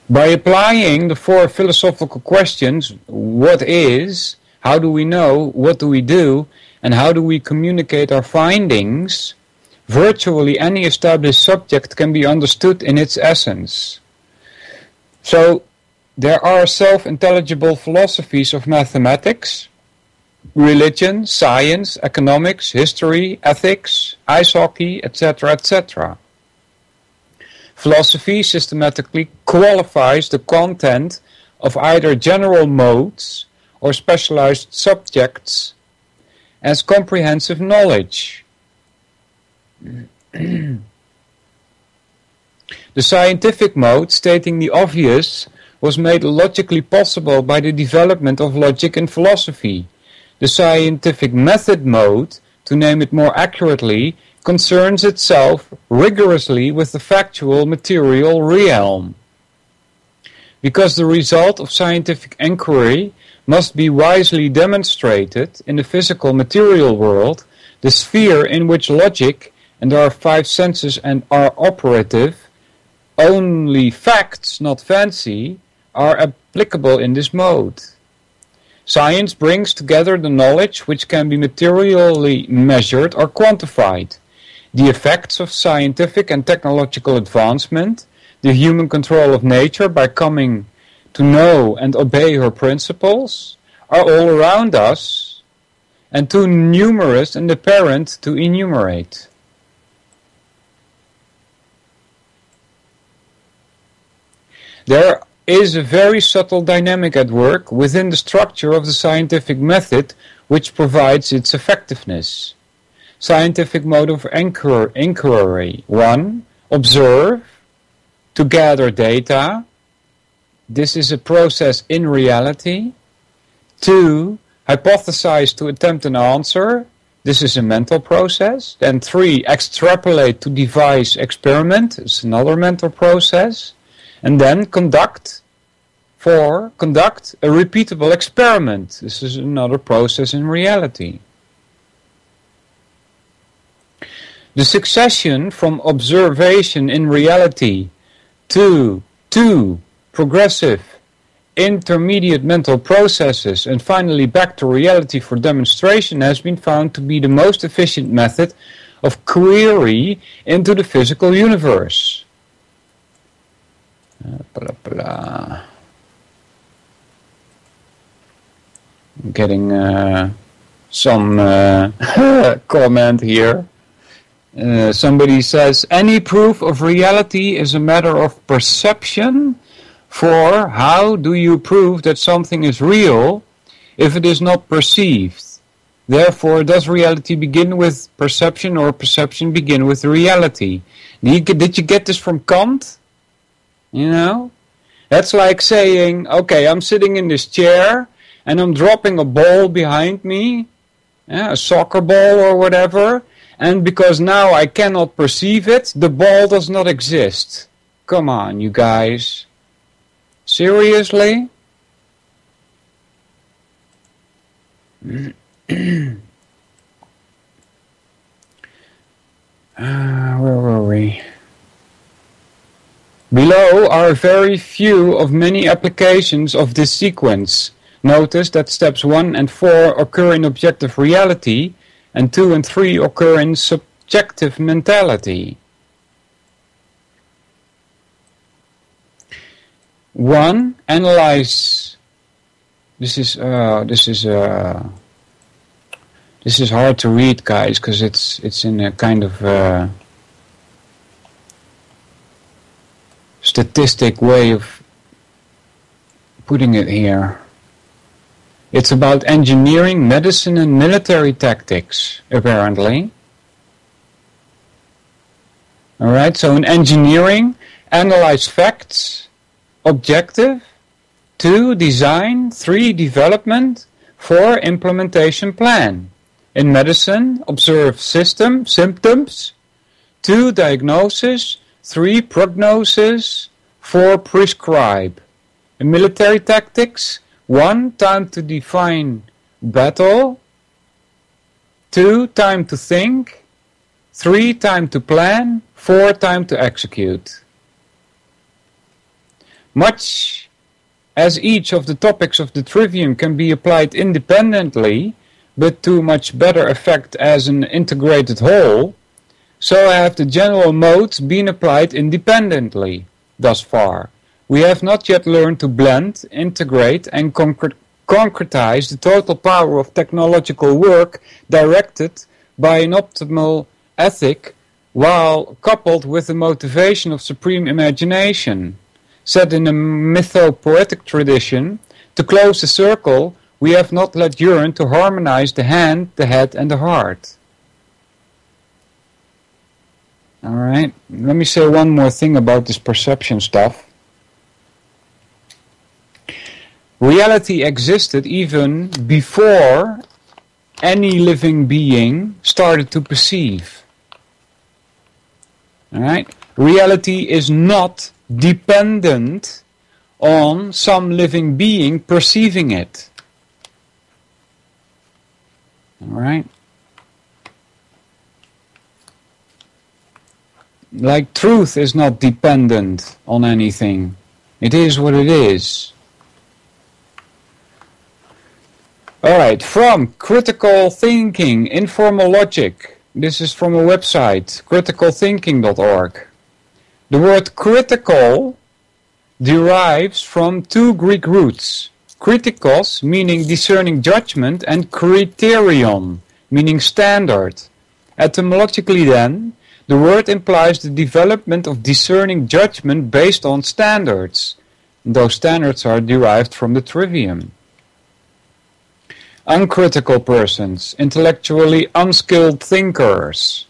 By applying the 4 philosophical questions, what is, how do we know, what do we do, and how do we communicate our findings, virtually any established subject can be understood in its essence. So, there are self-intelligible philosophies of mathematics, religion, science, economics, history, ethics, ice hockey, etc., etc. Philosophy systematically qualifies the content of either general modes or specialized subjects as comprehensive knowledge. The scientific mode, stating the obvious, was made logically possible by the development of logic in philosophy. The scientific method mode, to name it more accurately, concerns itself rigorously with the factual material realm. Because the result of scientific inquiry must be wisely demonstrated in the physical material world, the sphere in which logic and our 5 senses are operative, only facts, not fancy, are applicable in this mode. Science brings together the knowledge which can be materially measured or quantified, the effects of scientific and technological advancement, the human control of nature by coming to know and obey her principles, are all around us, and too numerous and apparent to enumerate. There is a very subtle dynamic at work within the structure of the scientific method which provides its effectiveness. scientific mode of inquiry. 1. Observe to gather data. This is a process in reality. 2. Hypothesize to attempt an answer. This is a mental process. Then 3. Extrapolate to devise experiment. It's another mental process. And then conduct a repeatable experiment. This is another process in reality. The succession from observation in reality to 2 progressive intermediate mental processes and finally back to reality for demonstration has been found to be the most efficient method of query into the physical universe. I'm getting some comment here. Somebody says, any proof of reality is a matter of perception. For how do you prove that something is real if it is not perceived? Therefore, does reality begin with perception or perception begin with reality? Did you get this from Kant? You know? That's like saying, okay, I'm sitting in this chair and I'm dropping a ball behind me, a soccer ball or whatever, and because now I cannot perceive it, the ball does not exist. Come on, you guys. Seriously? Where were we? Below are very few of many applications of this sequence. Notice that steps 1 and 4 occur in objective reality, and 2 and 3 occur in subjective mentality. 1. Analyze. This is hard to read, guys, because it's in a kind of statistic way of putting it here. It's about engineering, medicine, and military tactics, apparently. Alright, so in engineering, analyze facts. Objective. 2. Design. 3. Development. 4. Implementation plan. In medicine, observe symptoms. 2. Diagnosis. 3. Prognosis. 4. Prescribe. In military tactics, 1. Time to define battle. 2. Time to think. 3. Time to plan. 4. Time to execute. Much as each of the topics of the trivium can be applied independently, but to much better effect as an integrated whole, so have the general modes been applied independently thus far. We have not yet learned to blend, integrate, and concretize the total power of technological work directed by an optimal ethic, while coupled with the motivation of supreme imagination. Said in a mytho-poetic tradition, to close the circle, we have not let yearn to harmonize the hand, the head, and the heart. Alright, let me say one more thing about this perception stuff. Reality existed even before any living being started to perceive. Alright, reality is not dependent on some living being perceiving it. Alright? Like truth is not dependent on anything. It is what it is. Alright, from critical thinking, informal logic. This is from a website, criticalthinking.org. The word critical derives from 2 Greek roots. Kritikos, meaning discerning judgment, and kriterion, meaning standard. Etymologically then, the word implies the development of discerning judgment based on standards. Those standards are derived from the trivium. uncritical persons, intellectually unskilled thinkers.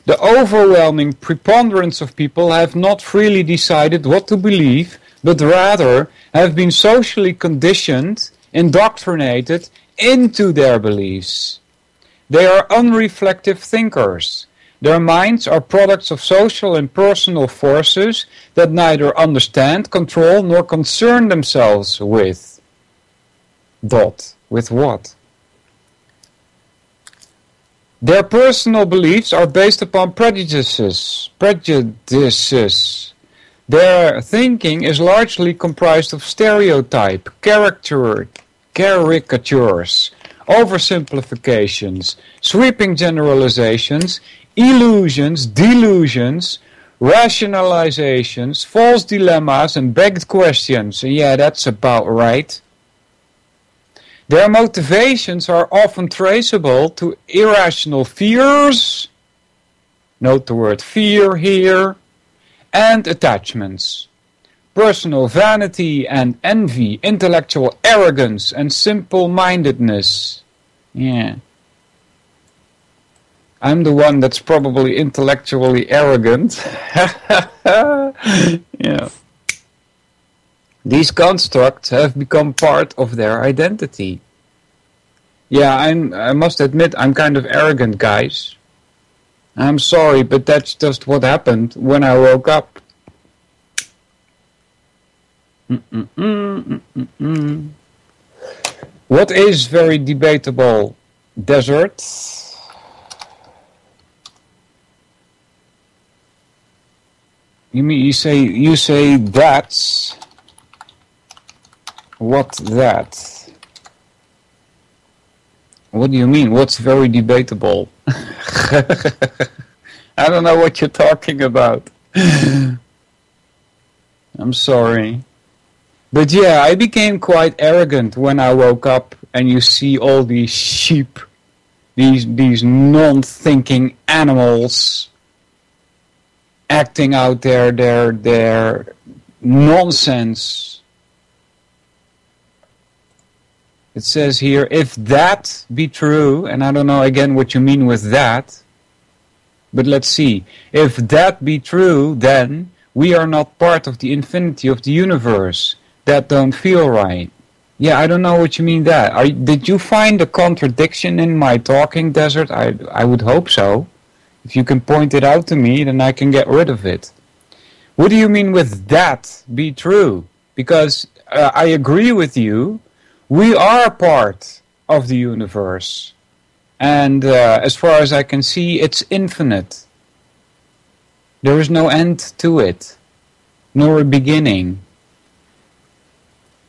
The overwhelming preponderance of people have not freely decided what to believe, but rather have been socially conditioned, indoctrinated into their beliefs. They are unreflective thinkers. Their minds are products of social and personal forces that neither understand, control, nor concern themselves with. With what? Their personal beliefs are based upon prejudices. Their thinking is largely comprised of stereotype, caricatures, oversimplifications, sweeping generalizations, illusions, delusions, rationalizations, false dilemmas, and begged questions. Yeah, that's about right. Their motivations are often traceable to irrational fears, note the word fear here, and attachments. Personal vanity and envy, intellectual arrogance, and simple-mindedness. Yeah. I'm the one that's probably intellectually arrogant. Yeah. These constructs have become part of their identity. Yeah, I must admit, I'm kind of arrogant, guys. I'm sorry, but that's just what happened when I woke up. What is very debatable? Desert. You say that's what that? What do you mean? What's very debatable? I don't know what you're talking about. I'm sorry. But yeah, I became quite arrogant when I woke up and you see all these sheep, these non-thinking animals acting out their nonsense. It says here, if that be true, and I don't know again what you mean with that, but let's see. If that be true, then we are not part of the infinity of the universe. That don't feel right. Yeah, I don't know what you mean that. Did you find a contradiction in my talking, Desert? I would hope so. If you can point it out to me, then I can get rid of it. What do you mean with that be true? Because I agree with you. We are part of the universe. And as far as I can see, it's infinite. There is no end to it, nor a beginning.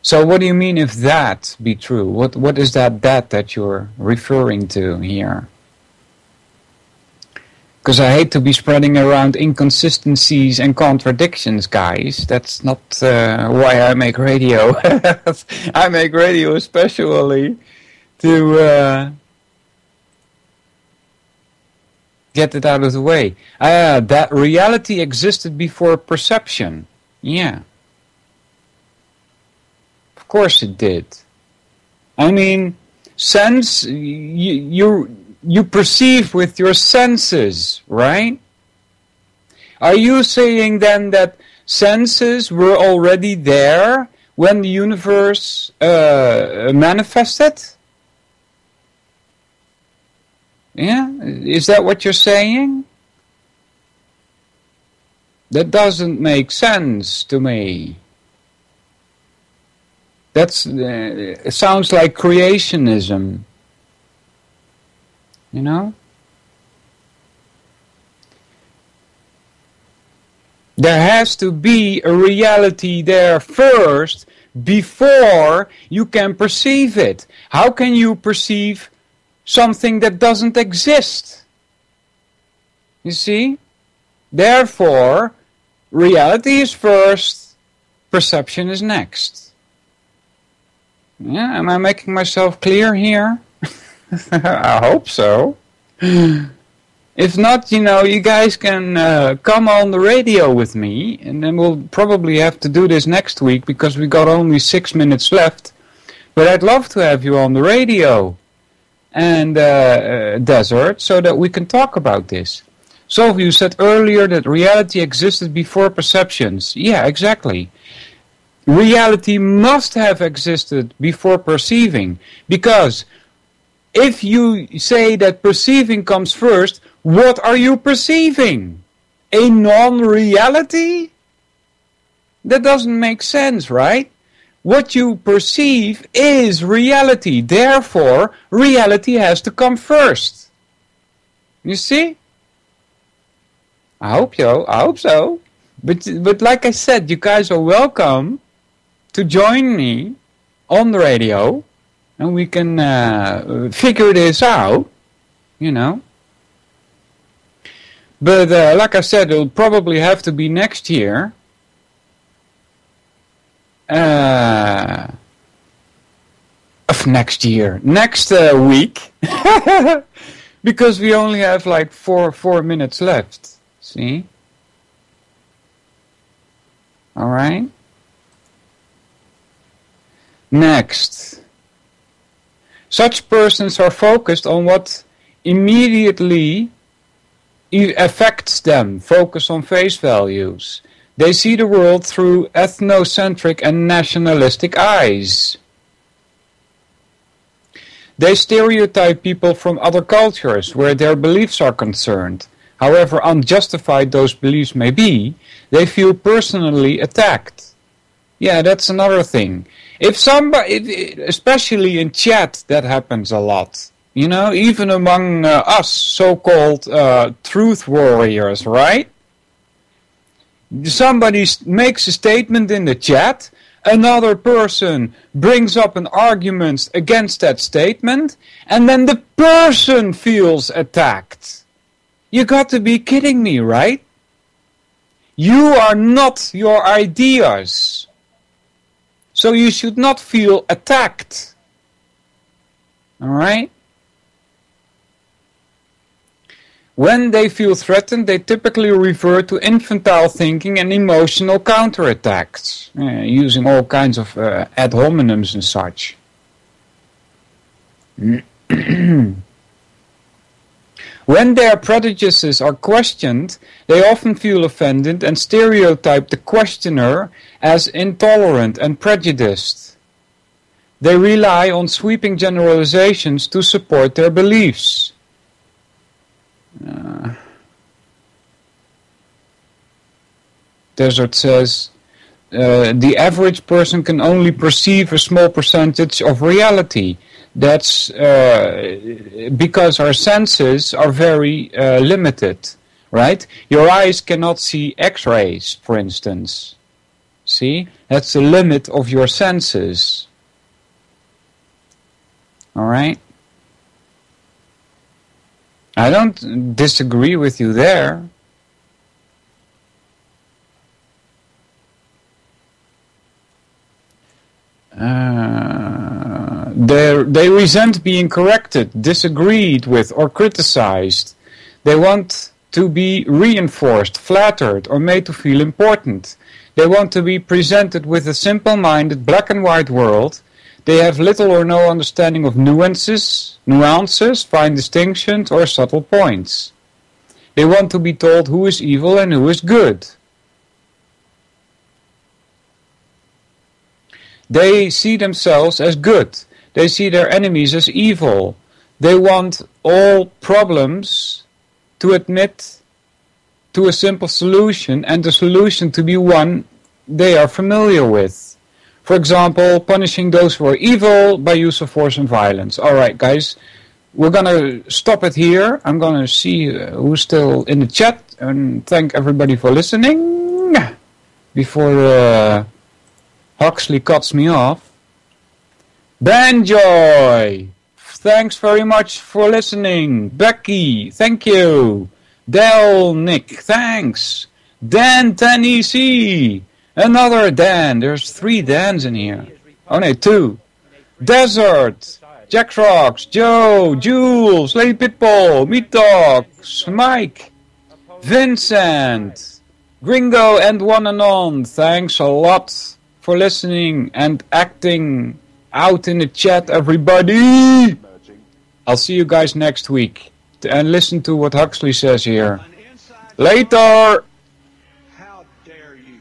So what do you mean if that be true? What is that you're referring to here? Because I hate to be spreading around inconsistencies and contradictions, guys. That's not why I make radio. I make radio especially to get it out of the way. That reality existed before perception. Yeah. Of course it did. I mean, sense, you perceive with your senses, right? Are you saying then that senses were already there when the universe manifested? Yeah? Is that what you're saying? That doesn't make sense to me. It sounds like creationism. You know? There has to be a reality there first before you can perceive it. How can you perceive something that doesn't exist? You see? Therefore, reality is first, perception is next. Yeah, am I making myself clear here? I hope so. If not, you guys can come on the radio with me, and then we'll probably have to do this next week because we got only 6 minutes left. But I'd love to have you on the radio. and desert so that we can talk about this. So you said earlier that reality existed before perceptions. Yeah, exactly. Reality must have existed before perceiving, because if you say that perceiving comes first, what are you perceiving? A non-reality? That doesn't make sense, right? What you perceive is reality. Therefore, reality has to come first. You see? I hope so. But like I said, you guys are welcome to join me on the radio, and we can figure this out, you know. But like I said, it'll probably have to be next year. Of next week. Because we only have like four minutes left. See? Alright? Next. Such persons are focused on what immediately affects them. Focus on face values. They see the world through ethnocentric and nationalistic eyes. They stereotype people from other cultures where their beliefs are concerned. However unjustified those beliefs may be, they feel personally attacked. Yeah, that's another thing. If somebody, especially in chat, that happens a lot. You know, even among us so-called truth warriors, right? Somebody makes a statement in the chat, another person brings up an argument against that statement, and then the person feels attacked. You got to be kidding me, right? You are not your ideas. So you should not feel attacked. Alright? When they feel threatened, they typically refer to infantile thinking and emotional counterattacks, using all kinds of ad hominems and such. When their prejudices are questioned, they often feel offended and stereotype the questioner as intolerant and prejudiced. They rely on sweeping generalizations to support their beliefs. Desert says, the average person can only perceive a small percentage of reality. That's because our senses are very limited, right? Your eyes cannot see X-rays, for instance. See? That's the limit of your senses. Alright? I don't disagree with you there. They resent being corrected, disagreed with, or criticized. They want to be reinforced, flattered, or made to feel important. They want to be presented with a simple-minded black and white world. They have little or no understanding of nuances, fine distinctions, or subtle points. They want to be told who is evil and who is good. They see themselves as good. They see their enemies as evil. They want all problems to admit to a simple solution, and the solution to be one they are familiar with. For example, punishing those who are evil by use of force and violence. Alright guys, we're gonna stop it here. I'm gonna see who's still in the chat, and thank everybody for listening before Huxley cuts me off. Banjoy, thanks very much for listening. Becky, thank you. Del Nick, thanks. Dan 10EC, another Dan. There's 3 Dans in here. Oh no, 2. Desert, Jack Rocks, Joe, Jules, Lady Pitbull, Meat Dogs, Mike, Vincent, Gringo, and one and on. Thanks a lot for listening and acting out in the chat, everybody. I'll see you guys next week. And listen to what Huxley says here. Later! How dare you?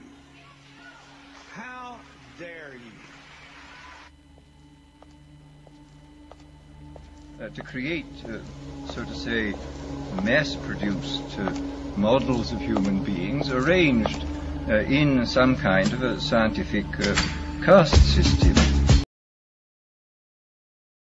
How dare you? To create, so to say, mass-produced models of human beings arranged in some kind of a scientific caste system.